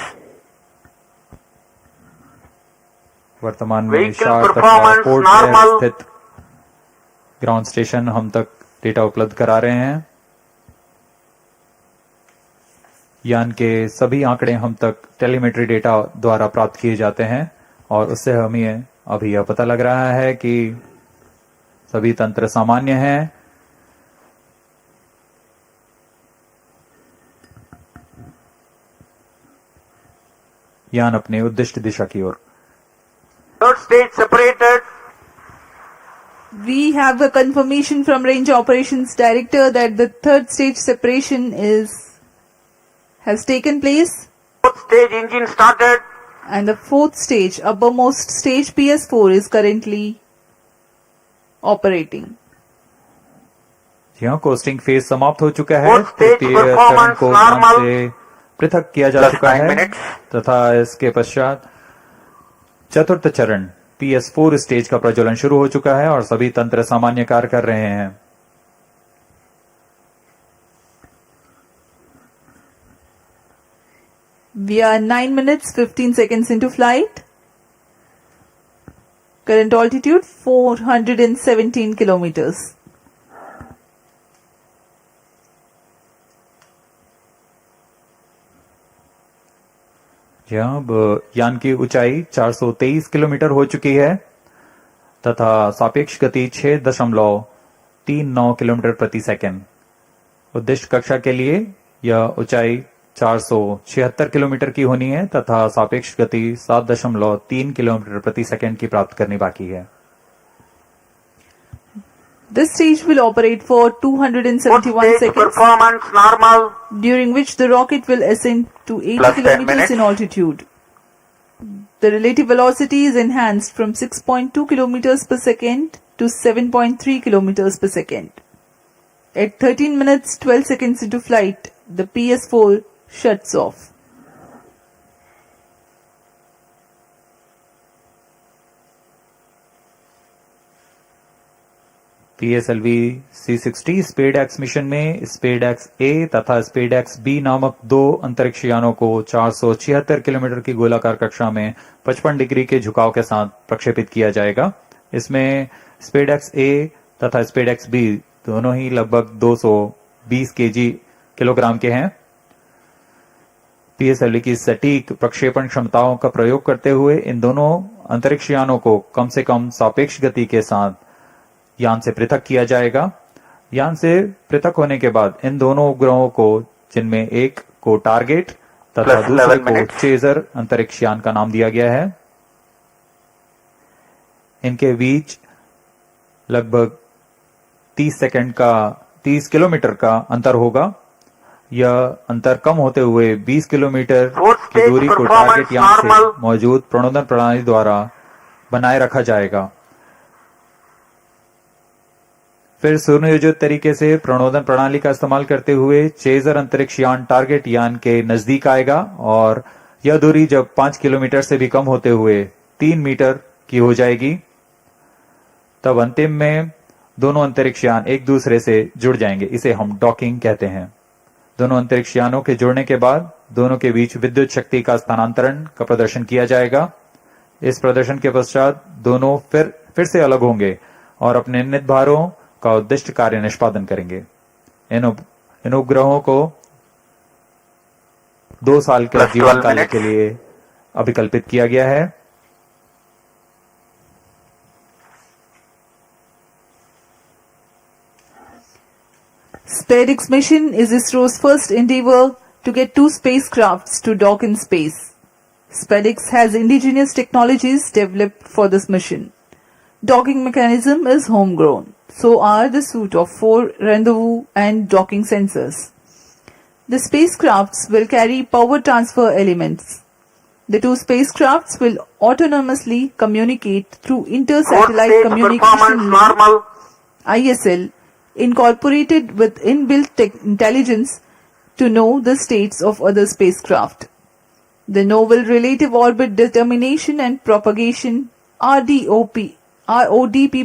B: वर्तमान में
H: Vehicle
B: शार तथा
H: performance
B: पोर्ट
H: normal.
B: ब्लेयर स्थित ग्राउंड स्टेशन हम तक डेटा उपलब्ध करा रहे हैं। यान के सभी आंकड़े हम तक टेलीमेट्री डेटा द्वारा प्राप्त किए जाते हैं और उससे हमें अभी यह पता लग रहा है कि सभी तंत्र सामान्य हैं। यान अपने उद्दिष्ट दिशा की ओर।
H: Third stage separated.
A: We have a confirmation from Range Operations Director that the third stage separation has taken place,
H: Fourth stage engine started.
A: and the fourth stage, uppermost stage PS4 is currently operating.
B: यहाँ costing phase समाप्त हो चुका है।
H: Fourth stage
B: तृतीय चरण
H: performance
B: को यान
H: normal.
B: से पृथक किया जा
C: Plus
B: चुका
C: 9
B: है
C: minutes.
B: तथा इसके पश्चात चतुर्थ चरण PS4 स्टेज का प्रज्वलन शुरू हो चुका है और सभी तंत्र सामान्य कार्य कर रहे हैं।
A: We are 9 minutes 15 seconds into flight. Current altitude 417 kilometers.
B: यहाँ अब यान की ऊंचाई 423 किलोमीटर हो चुकी है तथा सापेक्ष गति 6.39 किलोमीटर प्रति सेकंड। उद्दिष्ट कक्षा के लिए यह ऊंचाई 476 किलोमीटर की होनी है तथा सापेक्ष गति 7.3 किलोमीटर प्रति सेकंड की प्राप्त करनी बाकी है।
A: This stage will operate for
H: Fourth
A: 271
H: stage
A: seconds,
H: performance normal.
A: during which the rocket will ascend to 80
C: Plus 10
A: kilometers
C: minutes.
A: in altitude. The relative velocity is enhanced from 6.2 kilometers per second to 7.3 kilometers per second. At 13 minutes 12 seconds into flight, the PS4 shuts off.
B: PSLV-C60 SpaDeX mission में स्पेडेक्स ए तथा SpaDeX B नामक दो अंतरिक्ष यानों को 476 kilometre की गोलाकार कक्षा में 55 डिग्री के झुकाव के साथ प्रक्षेपित किया जाएगा। इसमें स्पेडेक्स ए तथा स्पेडेक्स बी दोनों ही लगभग 220 किलोग्राम के हैं। PSLV की सटीक प्रक्षेपण क्षमताओं का प्रयोग करते हुए इन दोनों अंतरिक्ष यानों को कम से कम सापेक्ष गति के साथ यान से पृथक किया जाएगा। यान से पृथक होने के बाद इन दोनों उपग्रहों को, जिनमें एक को टारगेट तथा दूसरे को चेजर अंतरिक्ष यान का नाम दिया गया है, इनके बीच लगभग 30 किलोमीटर का अंतर होगा। यह अंतर कम होते हुए 20 किलोमीटर की दूरी को टारगेट यान से मौजूद प्रणोदन प्रणाली द्वारा बनाए रखा जाएगा। फिर सुनियोजित तरीके से प्रणोदन प्रणाली का इस्तेमाल करते हुए चेजर अंतरिक्ष यान टारगेट यान के नजदीक आएगा और यह दूरी जब 5 किलोमीटर से भी कम होते हुए 3 मीटर की हो जाएगी, तब अंतिम में दोनों अंतरिक्ष यान एक दूसरे से जुड़ जाएंगे। इसे हम डॉकिंग कहते हैं। दोनों अंतरिक्ष यानों के जुड़ने के बाद दोनों के बीच विद्युत शक्ति का स्थानांतरण का प्रदर्शन किया जाएगा। इस प्रदर्शन के पश्चात दोनों फिर से अलग होंगे और अपने निर्णीत भारों का उद्दिष्ट कार्य निष्पादन करेंगे। इन उपग्रहों को 2 साल के जीवन काल के लिए अभिकल्पित किया गया है।
A: SPADEX mission is ISRO's first endeavor to get 2 spacecrafts to dock in space. SPADEX has indigenous technologies developed for this mission. Docking mechanism is homegrown. So are the suite of 4 rendezvous and docking sensors. The spacecrafts will carry power transfer elements. The 2 spacecrafts will autonomously communicate through inter-satellite communication link, ISL, incorporated with inbuilt intelligence to know the states of other spacecraft. The novel relative orbit determination and propagation RODP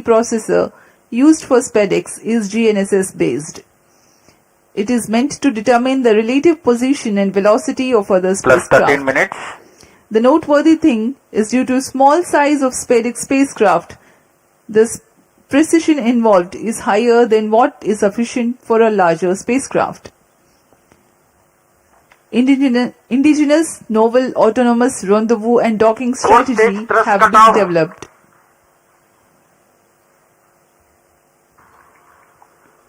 A: processor used for SPADEX is GNSS based. It is meant to determine the relative position and velocity of other spacecraft.
H: 13 minutes.
A: The noteworthy thing is, due to small size of SPADEX spacecraft, the precision involved is higher than what is sufficient for a larger spacecraft. Indigenous novel autonomous rendezvous and docking strategy have been developed.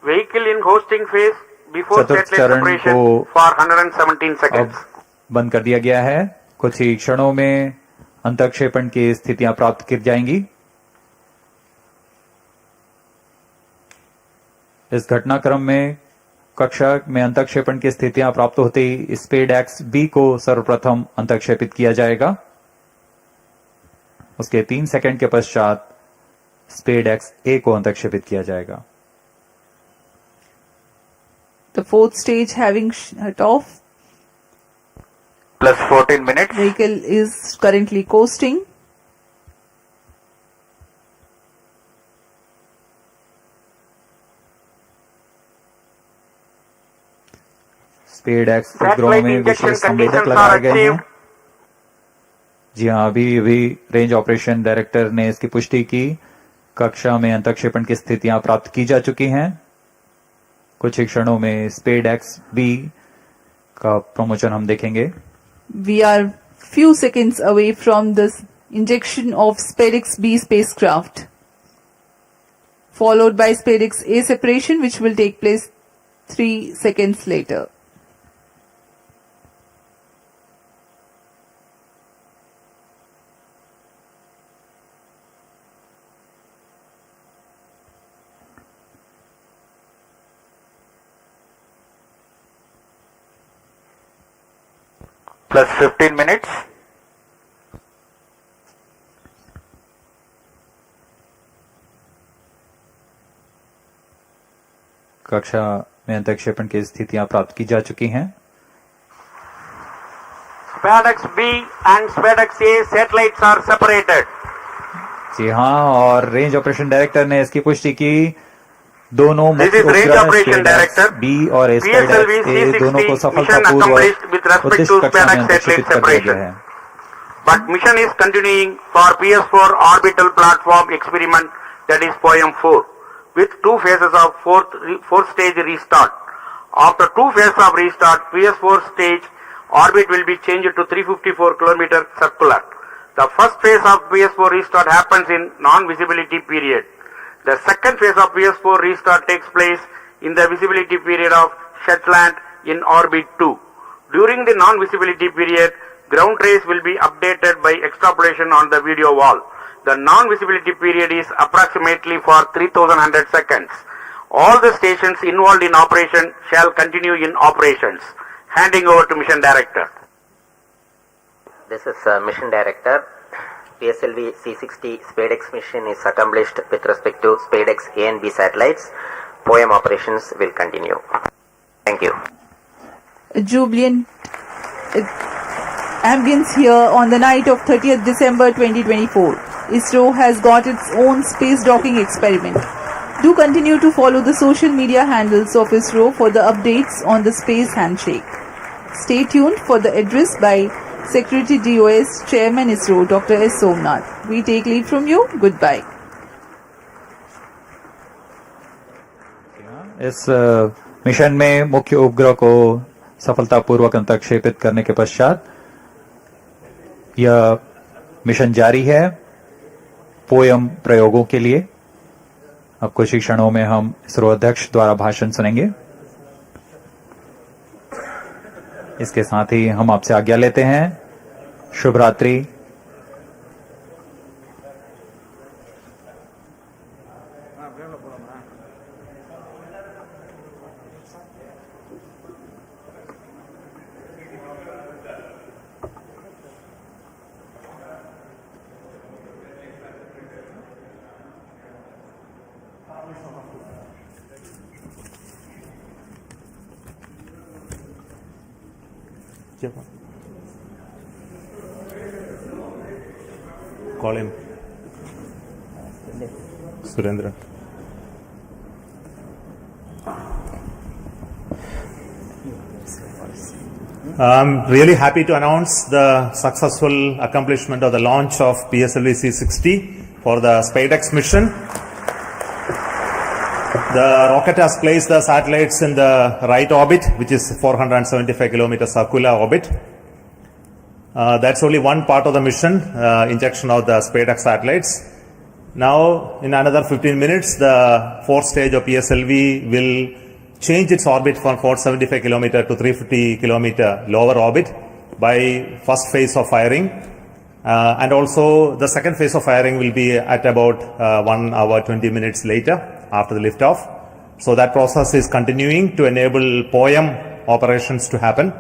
H: Vehicle in hosting phase before
B: चतुर्थ
H: satellite
B: चरण
H: separation
B: को
H: for 117 seconds.
B: अब बंद कर दिया गया है। कुछ ही क्षणों में अंतक्षेपण की स्थितियां प्राप्त की जाएंगी। इस घटनाक्रम में कक्षा में अंतक्षेपण की स्थितियां प्राप्त होते ही स्पेडेक्स बी को सर्वप्रथम अंतक्षेपित किया जाएगा। उसके 3 सेकंड के पश्चात स्पेडेक्स ए को अंतक्षेपित किया जाएगा।
A: The 4th stage having shut off.
H: Plus 14 minutes.
A: Vehicle is currently coasting.
B: SpaDeX उपग्रहों में विशेष संवेदक लगाए गए हैं। जी हाँ, अभी रेंज ऑपरेशन डायरेक्टर ने इसकी पुष्टि की। कक्षा में अंतक्षेपण की स्थितियां प्राप्त की जा चुकी हैं। कुछ ही क्षणों में स्पेडेक्स बी का प्रमोशन हम देखेंगे।
A: We are few seconds away from the injection of SPADEX B spacecraft, followed by SPADEX A separation, which will take place 3 seconds later.
H: Plus 15 minutes.
B: कक्षा में अंतक्षेपण की स्थितियां प्राप्त की जा चुकी हैं।
H: SPADEX B and SPADEX A satellites are separated.
B: जी हाँ, और रेंज ऑपरेशन डायरेक्टर ने इसकी पुष्टि की। दोनों
H: This
B: मुख्य
H: is Range
B: उपग्रह
H: Operation
B: SPADEX
H: Director.
B: बी और SPADEX ए दोनों को
H: PSLV-C60 mission
B: सफलतापूर्वक
H: accomplished with respect
B: उद्दिष्ट
H: to
B: कक्षा में
H: SPADEX
B: अंतरिक्षित
H: satellite
B: कर दिया गया
H: separation.
B: है.
H: But mission is continuing for PS4 orbital platform experiment, that is POEM 4, with two phases of fourth stage restart. After two phases of restart, PS4 stage orbit will be changed to 354 km circular. The first phase of PS4 restart happens in non-visibility period. The second phase of PS4 restart takes place in the visibility period of Shetland in orbit 2. During the non-visibility period, ground trace will be updated by extrapolation on the video wall. The non-visibility period is approximately for 3100 seconds. All the stations involved in operation shall continue in operations. Handing over to Mission Director.
F: This is Mission Director. PSLV-C60 SPADEX mission is accomplished with respect to SPADEX A and B satellites. POEM operations will continue. Thank you.
A: A jubilant ambience here on the night of 30th December 2024. Isro has got its own space docking experiment. Do continue to follow the social media handles of Isro for the updates on the space handshake. Stay tuned for the address by Secretary DOS Chairman Isro Dr. S. Somnath. We take leave from you. Goodbye.
B: इस mission में मुख्य उपग्रह को सफलतापूर्वक अंतर्क्षेपित करने के पश्चात यह मिशन जारी है पोयम प्रयोगों के लिए. अब कुछ ही क्षणों में हम इसरो अध्यक्ष द्वारा भाषण सुनेंगे. इसके साथ ही हम आपसे आज्ञा लेते हैं. शुभ रात्रि.
I: Call him. Surendra. I'm really happy to announce the successful accomplishment of the launch of PSLV-C60 for the SPADEX mission. The rocket has placed the satellites in the right orbit, which is 475 km circular orbit. That's only one part of the mission, injection of the SPADEX satellites. Now, in another 15 minutes, the fourth stage of PSLV will change its orbit from 475 km to 350 km lower orbit by first phase of firing. And also, the second phase of firing will be at about 1 hour 20 minutes later after the liftoff. So that process is continuing to enable POEM operations to happen.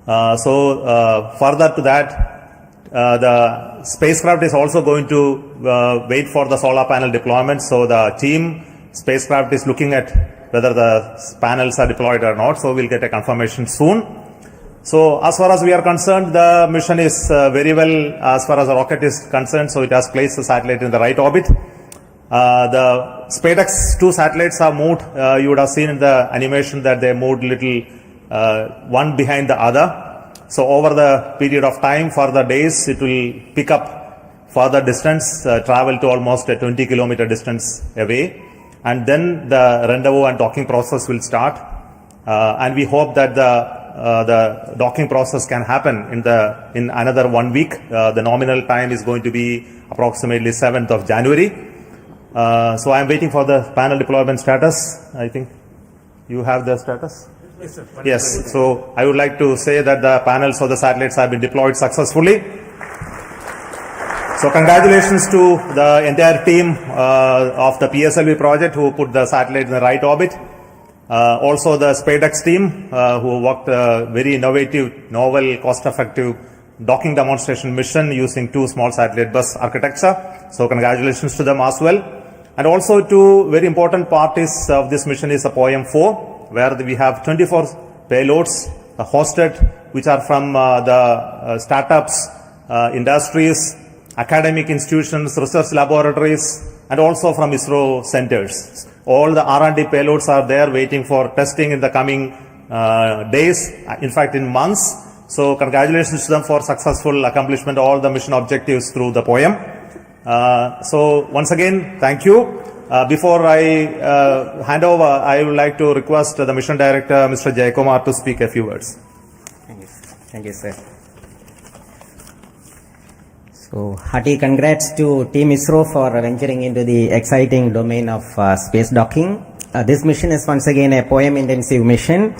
I: Further to that, the spacecraft is also going to wait for the solar panel deployment. So the team spacecraft is looking at whether the panels are deployed or not. So we'll get a confirmation soon. So as far as we are concerned, the mission is very well as far as the rocket is concerned. So it has placed the satellite in the right orbit. The SPADEX 2 satellites are moved. You would have seen in the animation that they moved little one behind the other. So over the period of time, for the days, it will pick up further distance, travel to almost a 20 kilometer distance away. And then the rendezvous and docking process will start. And we hope that the docking process can happen in another 1 week. The nominal time is going to be approximately 7th of January. So I am waiting for the panel deployment status. I think you have the status? Yes, sir. Yes. So I would like to say that the panels of the satellites have been deployed successfully. So congratulations to the entire team of the PSLV project who put the satellite in the right orbit. Also the SPADEX team who worked very innovative, novel, cost-effective docking demonstration mission using 2 small satellite bus architecture. So congratulations to them as well. And also two very important parties of this mission is the POEM 4, where we have 24 payloads hosted, which are from the startups, industries, academic institutions, research laboratories, and also from Isro centers. All the R&D payloads are there waiting for testing in the coming days, in fact in months. So congratulations to them for successful accomplishment of all the mission objectives through the poem. So once again, thank you. Before I hand over, I would like to request the mission director, Mr. Jayakumar, to speak a few words.
F: Thank you, sir. So, hearty congrats to Team Isro for venturing into the exciting domain of space docking. This mission is once again a poem-intensive mission.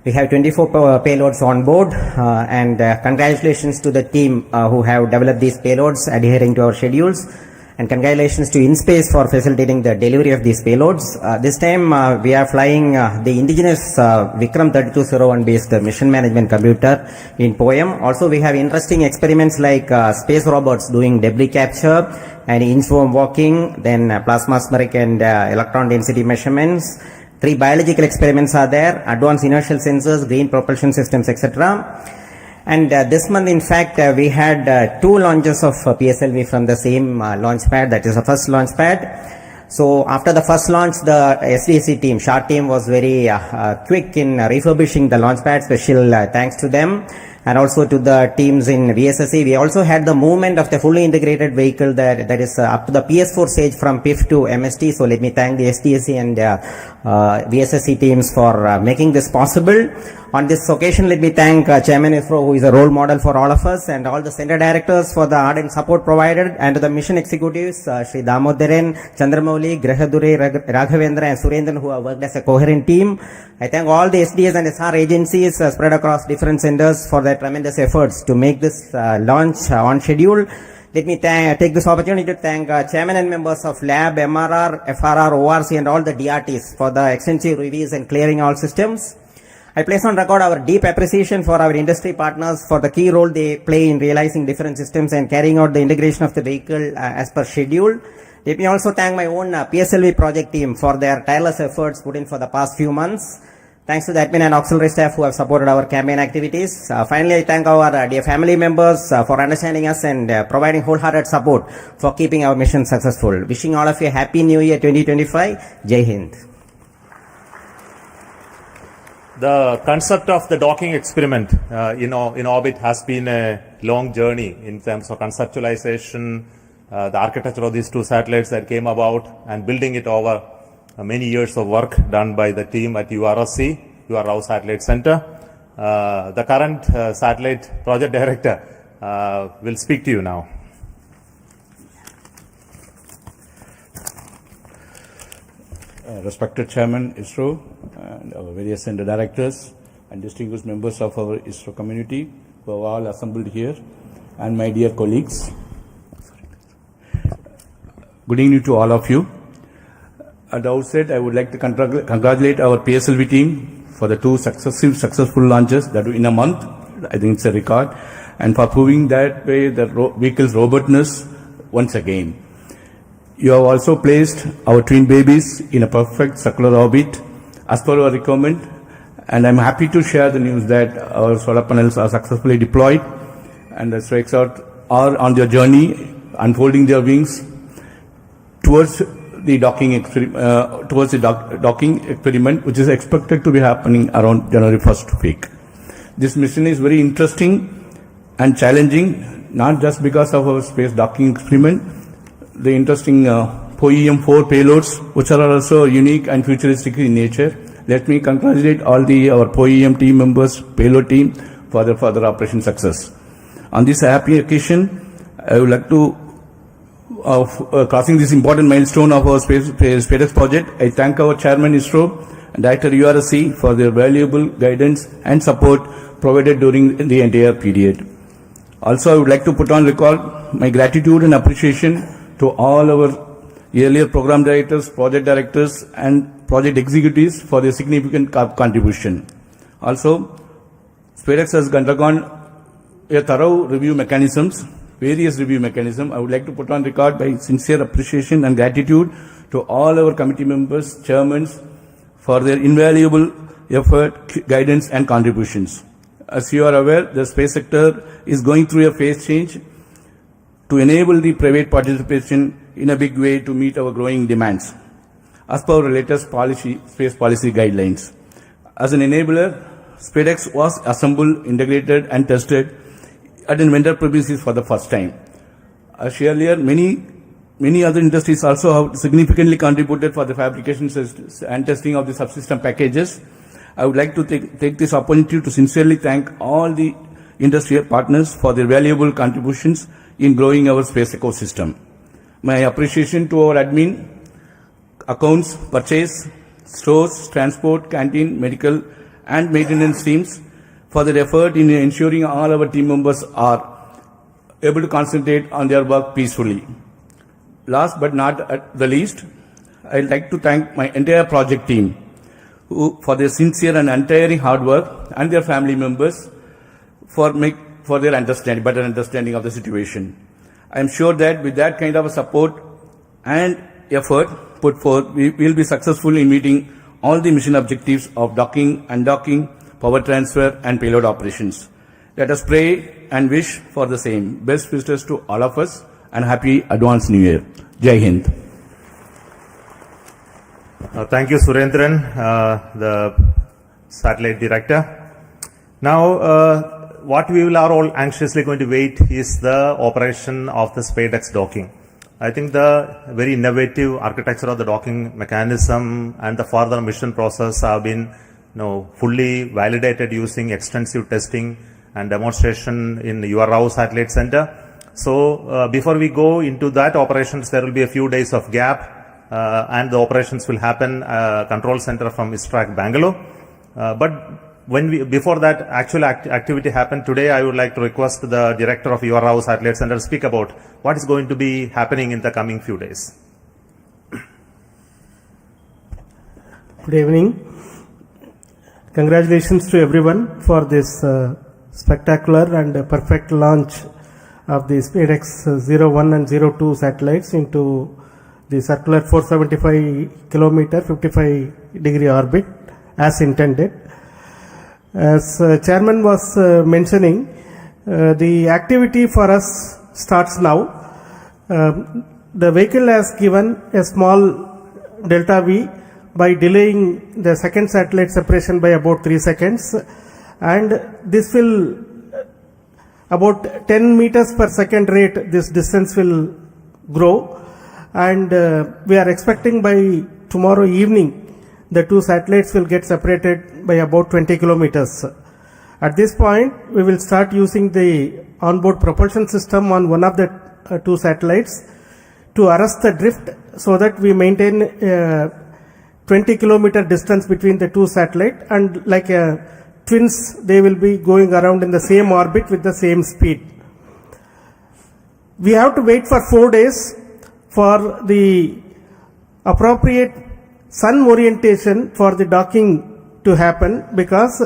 F: We have 24 payloads on board, and congratulations to the team who have developed these payloads adhering to our schedules. And congratulations to InSpace for facilitating the delivery of these payloads. This time we are flying the indigenous Vikram 3201 based mission management computer in POEM. Also we have interesting experiments like space robots doing debris capture and inchworm walking, then plasma mesmeric and electron density measurements. 3 biological experiments are there, advanced inertial sensors, green propulsion systems, etc. And this month, in fact, we had 2 launches of PSLV from the same launch pad, that is the first launch pad. So after the first launch, the SDC team, SHART team, was very quick in refurbishing the launch pad. Special thanks to them. And also to the teams in VSSC. We also had the movement of the fully integrated vehicle that is up to the PS4 stage from PIF to MST. So let me thank the SDSC and VSSC teams for making this possible. On this occasion, let me thank Chairman Isro, who is a role model for all of us, and all the center directors for the ardent support provided, and to the mission executives, Sri Damodaran, Chandramouli, Grahadure, Raghavendra and Surendran, who have worked as a coherent team. I thank all the SDS and SR agencies spread across different centers for their tremendous efforts to make this launch on schedule. Let me take this opportunity to thank chairman and members of Lab, MRR, FRR, ORC and all the DRTs for the extensive reviews and clearing all systems. I place on record our deep appreciation for our industry partners for the key role they play in realizing different systems and carrying out the integration of the vehicle as per schedule. Let me also thank my own PSLV project team for their tireless efforts put in for the past few months. Thanks to the admin and auxiliary staff who have supported our campaign activities. Finally, I thank our dear family members for understanding us and providing wholehearted support for keeping our mission successful. Wishing all of you a happy new year 2025. Jai Hind.
I: The concept of the docking experiment in orbit has been a long journey in terms of conceptualization, the architecture of these 2 satellites that came about, and building it over many years of work done by the team at URSC, Rao Satellite Center. The current satellite project director will speak to you now.
J: Respected Chairman ISRO and our various center directors and distinguished members of our ISRO community who have all assembled here, and my dear colleagues. Good evening to all of you. At the outset, I would like to congratulate our PSLV team for the 2 successful launches that were in a month. I think it's a record, and for proving that way the vehicle's robustness once again. You have also placed our twin babies in a perfect circular orbit as per our requirement, and I'm happy to share the news that our solar panels are successfully deployed and the strikes out are on their journey, unfolding their wings towards the docking experiment, which is expected to be happening around January 1st week. This mission is very interesting and challenging, not just because of our space docking experiment. The interesting POEM-4 payloads, which are also unique and futuristic in nature. Let me congratulate all our POEM team members, payload team, for their further operation success. On this happy occasion, I would like to, crossing this important milestone of our SPADEX project, I thank our Chairman ISRO and Director URSC for their valuable guidance and support provided during the entire period. Also, I would like to put on record my gratitude and appreciation to all our earlier program directors, project directors and project executives for their significant contribution. Also, SPADEX has undergone a thorough review mechanisms, various review mechanisms. I would like to put on record my sincere appreciation and gratitude to all our committee members, chairmen for their invaluable effort, guidance and contributions. As you are aware, the space sector is going through a phase change to enable the private participation in a big way to meet our growing demands. as per our latest space policy guidelines. As an enabler, SPADEX was assembled, integrated and tested at a vendor premises for the first time. As earlier, many other industries also have significantly contributed for the fabrication and testing of the subsystem packages. I would like to take this opportunity to sincerely thank all the industry partners for their valuable contributions in growing our space ecosystem. My appreciation to our admin, accounts, purchase, stores, transport, canteen, medical and maintenance teams for their effort in ensuring all our team members are able to concentrate on their work peacefully. Last but not at the least, I would like to thank my entire project team for their sincere and untiring hard work, and their family members for their better understanding of the situation. I am sure that with that kind of a support and effort put forth, we will be successful in meeting all the mission objectives of docking, undocking, power transfer and payload operations. Let us pray and wish for the same. Best wishes to all of us and happy advanced New Year. Jai Hind.
I: Thank you, Surendran, the satellite director. Now, what we are all anxiously going to wait is the operation of the SPADEX docking. I think the very innovative architecture of the docking mechanism and the further mission process have been fully validated using extensive testing and demonstration in URAO Satellite Center. So, before we go into that operations, there will be a few days of gap. And the operations will happen control center from ISRO Bangalore. But before that actual activity happen today, I would like to request the director of URAO Satellite Center to speak about what is going to be happening in the coming few days.
K: Good evening. Congratulations to everyone for this spectacular and perfect launch of the SPADEX 01 and 02 satellites into the circular 475 kilometer 55 degree orbit as intended. As chairman was mentioning, the activity for us starts now. The vehicle has given a small delta V by delaying the second satellite separation by about 3 seconds, and this will about 10 meters per second rate, this distance will grow. And we are expecting by tomorrow evening, the two satellites will get separated by about 20 kilometers. At this point, we will start using the onboard propulsion system on one of the two satellites to arrest the drift so that we maintain 20 kilometer distance between the two satellites, and like twins, they will be going around in the same orbit with the same speed. We have to wait for 4 days for the appropriate sun orientation for the docking to happen, because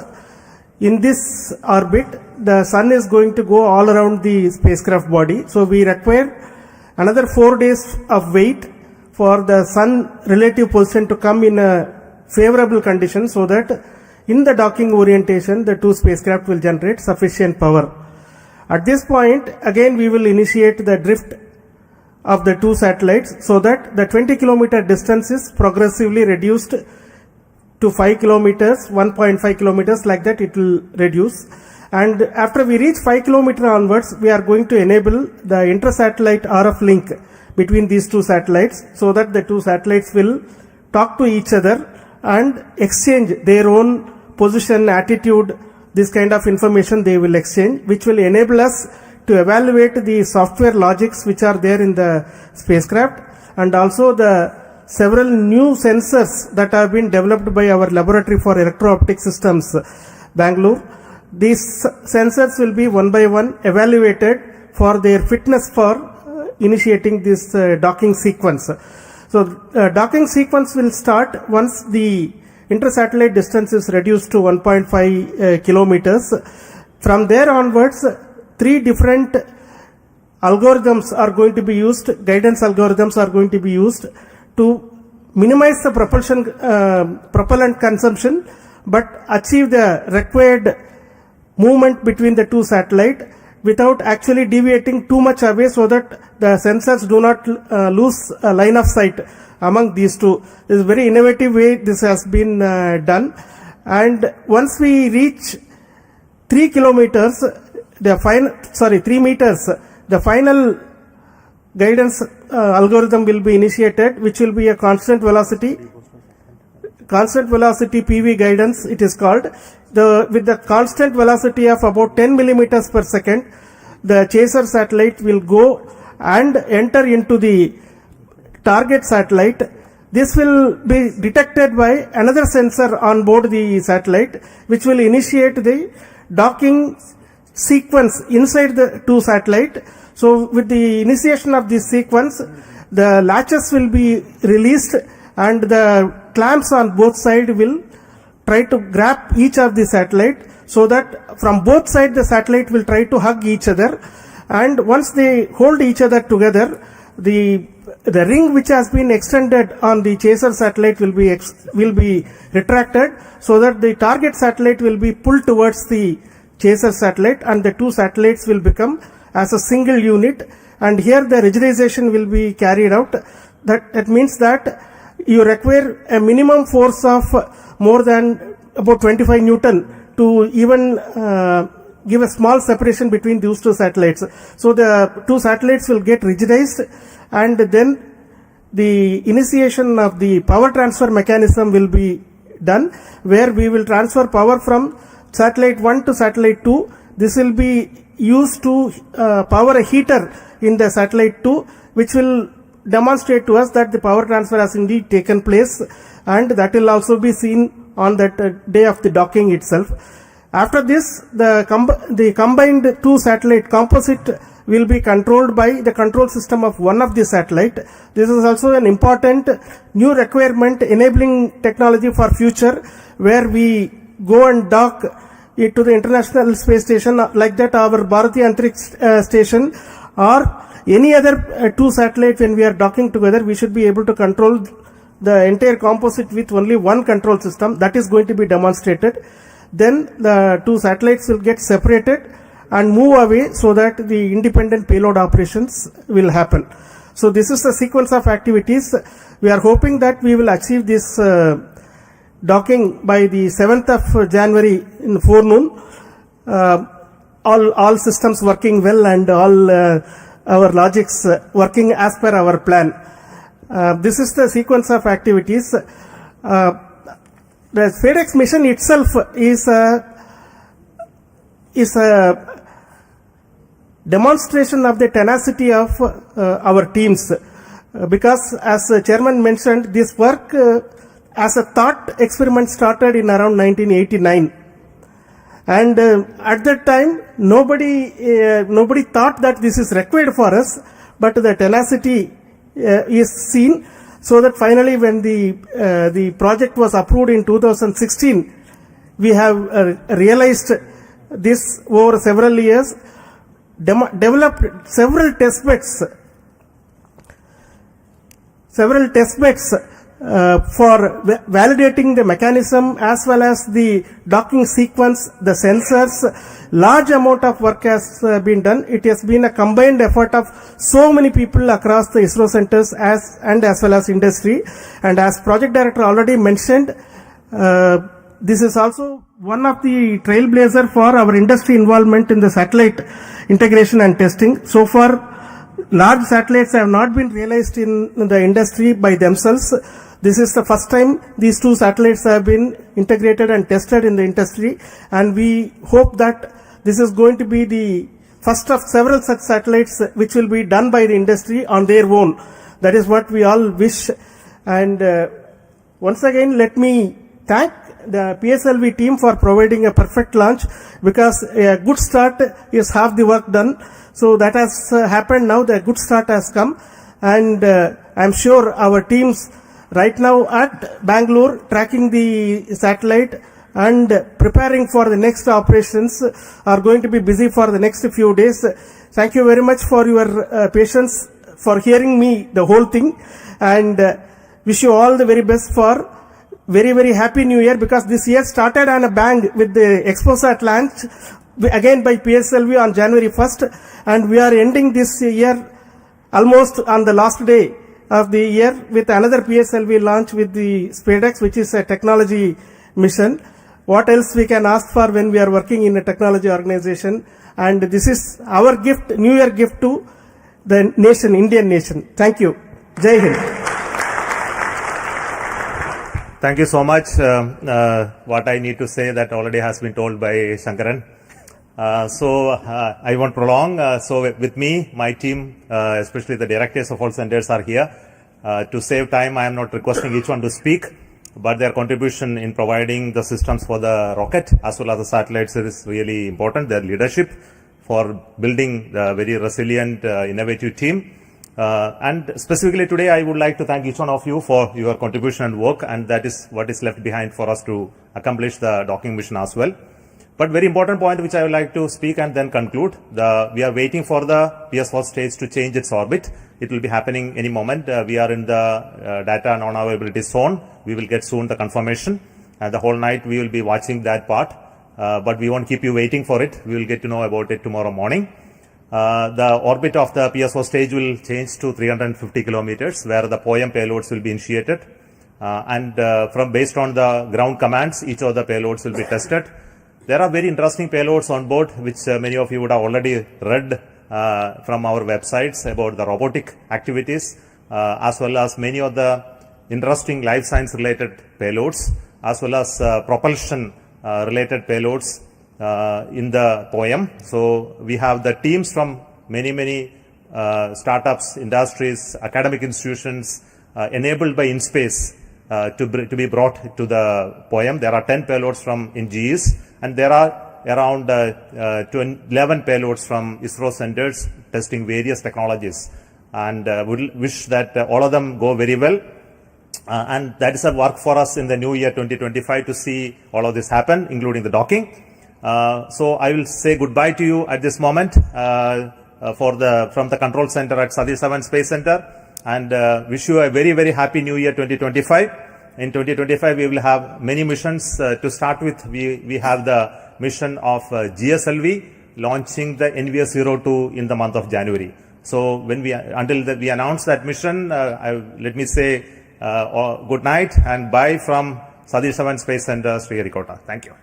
K: in this orbit the sun is going to go all around the spacecraft body. So we require another 4 days of wait for the sun relative position to come in a favorable condition, so that in the docking orientation the two spacecraft will generate sufficient power. At this point again we will initiate the drift of the two satellites, so that the 20 kilometer distance is progressively reduced to 5 kilometers, 1.5 kilometers, like that it will reduce. And after we reach 5 kilometer onwards, we are going to enable the inter-satellite RF link between these two satellites, so that the two satellites will talk to each other and exchange their own position, attitude, this kind of information they will exchange, which will enable us to evaluate the software logics which are there in the spacecraft, and also the several new sensors that have been developed by our laboratory for electro-optic systems, Bangalore. These sensors will be one by one evaluated for their fitness for initiating this docking sequence. So docking sequence will start once the inter-satellite distance is reduced to 1.5 kilometers. From there onwards, 3 different algorithms are going to be used, guidance algorithms are going to be used to minimize the propellant consumption, but achieve the required movement between the two satellites without actually deviating too much away, so that the sensors do not lose a line of sight among these two. This is a very innovative way this has been done. And once we reach 3 kilometers, 3 meters, the final guidance algorithm will be initiated, which will be a constant velocity PV guidance, it is called. With the constant velocity of about 10 millimeters per second, the chaser satellite will go and enter into the target satellite. This will be detected by another sensor on board the satellite, which will initiate the docking sequence inside the two satellites. So with the initiation of this sequence, the latches will be released and the clamps on both sides will try to grab each of the satellite, so that from both sides the satellite will try to hug each other, and once they hold each other together, the ring which has been extended on the chaser satellite will be retracted, so that the target satellite will be pulled towards the chaser satellite and the two satellites will become as a single unit. And here the rigidization will be carried out. That means that you require a minimum force of more than about 25 Newton to even give a small separation between those two satellites. So the two satellites will get rigidized, and then the initiation of the power transfer mechanism will be done, where we will transfer power from satellite 1 to satellite 2. This will be used to power a heater in the satellite 2, which will demonstrate to us that the power transfer has indeed taken place, and that will also be seen on that day of the docking itself. After this, the combined two satellite composite will be controlled by the control system of one of the satellite. This is also an important new requirement enabling technology for future, where we go and dock it to the International Space Station, like that our Bharati Antariksh Station, or any other two satellites. When we are docking together, we should be able to control the entire composite with only one control system. That is going to be demonstrated. Then the two satellites will get separated and move away, so that the independent payload operations will happen. So this is the sequence of activities. We are hoping that we will achieve this docking by the 7th of January in forenoon. All systems working well, and all our logics working as per our plan. This is the sequence of activities. The SPADEX mission itself is a demonstration of the tenacity of our teams, because as the chairman mentioned, this work as a thought experiment started in around 1989, and at that time nobody thought that this is required for us, but the tenacity is seen, so that finally when the project was approved in 2016, we have realized this over several years, developed several test beds for validating the mechanism as well as the docking sequence, the sensors. Large amount of work has been done. It has been a combined effort of so many people across the ISRO centers as well as industry. And as project director already mentioned, this is also one of the trailblazer for our industry involvement in the satellite integration and testing. So far, large satellites have not been realized in the industry by themselves. This is the first time these two satellites have been integrated and tested in the industry, and we hope that this is going to be the first of several such satellites which will be done by the industry on their own. That is what we all wish. And once again, let me thank the PSLV team for providing a perfect launch, because a good start is half the work done. So that has happened now. The good start has come, and I'm sure our teams right now at Bangalore tracking the satellite and preparing for the next operations are going to be busy for the next few days. Thank you very much for your patience, for hearing me the whole thing, and wish you all the very best for very, very happy new year, because this year started on a bang with the ExpoSat launch again by PSLV on January 1st, and we are ending this year almost on the last day of the year with another PSLV launch with the SPADEX, which is a technology mission. What else we can ask for when we are working in a technology organization? And this is our gift, New Year gift to the nation, Indian nation. Thank you. Jai Hind.
I: Thank you so much. What I need to say that already has been told by Shankaran. I won't prolong. So with me, my team, especially the directors of all centers are here. To save time, I am not requesting each one to speak, but their contribution in providing the systems for the rocket as well as the satellites is really important. Their leadership for building the very resilient, innovative team. And specifically today, I would like to thank each one of you for your contribution and work, and that is what is left behind for us to accomplish the docking mission as well. But very important point which I would like to speak and then conclude. We are waiting for the PS4 stage to change its orbit. It will be happening any moment. We are in the data non-availability zone. We will get soon the confirmation, and the whole night we will be watching that part. But we won't keep you waiting for it. We will get to know about it tomorrow morning. The orbit of the PS4 stage will change to 350 kilometers, where the POEM payloads will be initiated. Based on the ground commands, each of the payloads will be tested. There are very interesting payloads on board, which many of you would have already read from our websites about the robotic activities, as well as many of the interesting life science related payloads, as well as propulsion related payloads in the POEM. So we have the teams from many startups, industries, academic institutions enabled by InSpace to be brought to the POEM. There are 10 payloads from InGEs, and there are around 11 payloads from Isro centers testing various technologies. And we wish that all of them go very well. And that is a work for us in the new year 2025 to see all of this happen, including the docking. So I will say goodbye to you at this moment from the control center at Satish Dhawan Space Center, and wish you a very happy new year 2025. In 2025, we will have many missions. To start with, we have the mission of GSLV launching the NVS-02 in the month of January. So until we announce that mission, let me say good night and bye from Satish Dhawan Space Center, Sriharikota. Thank you.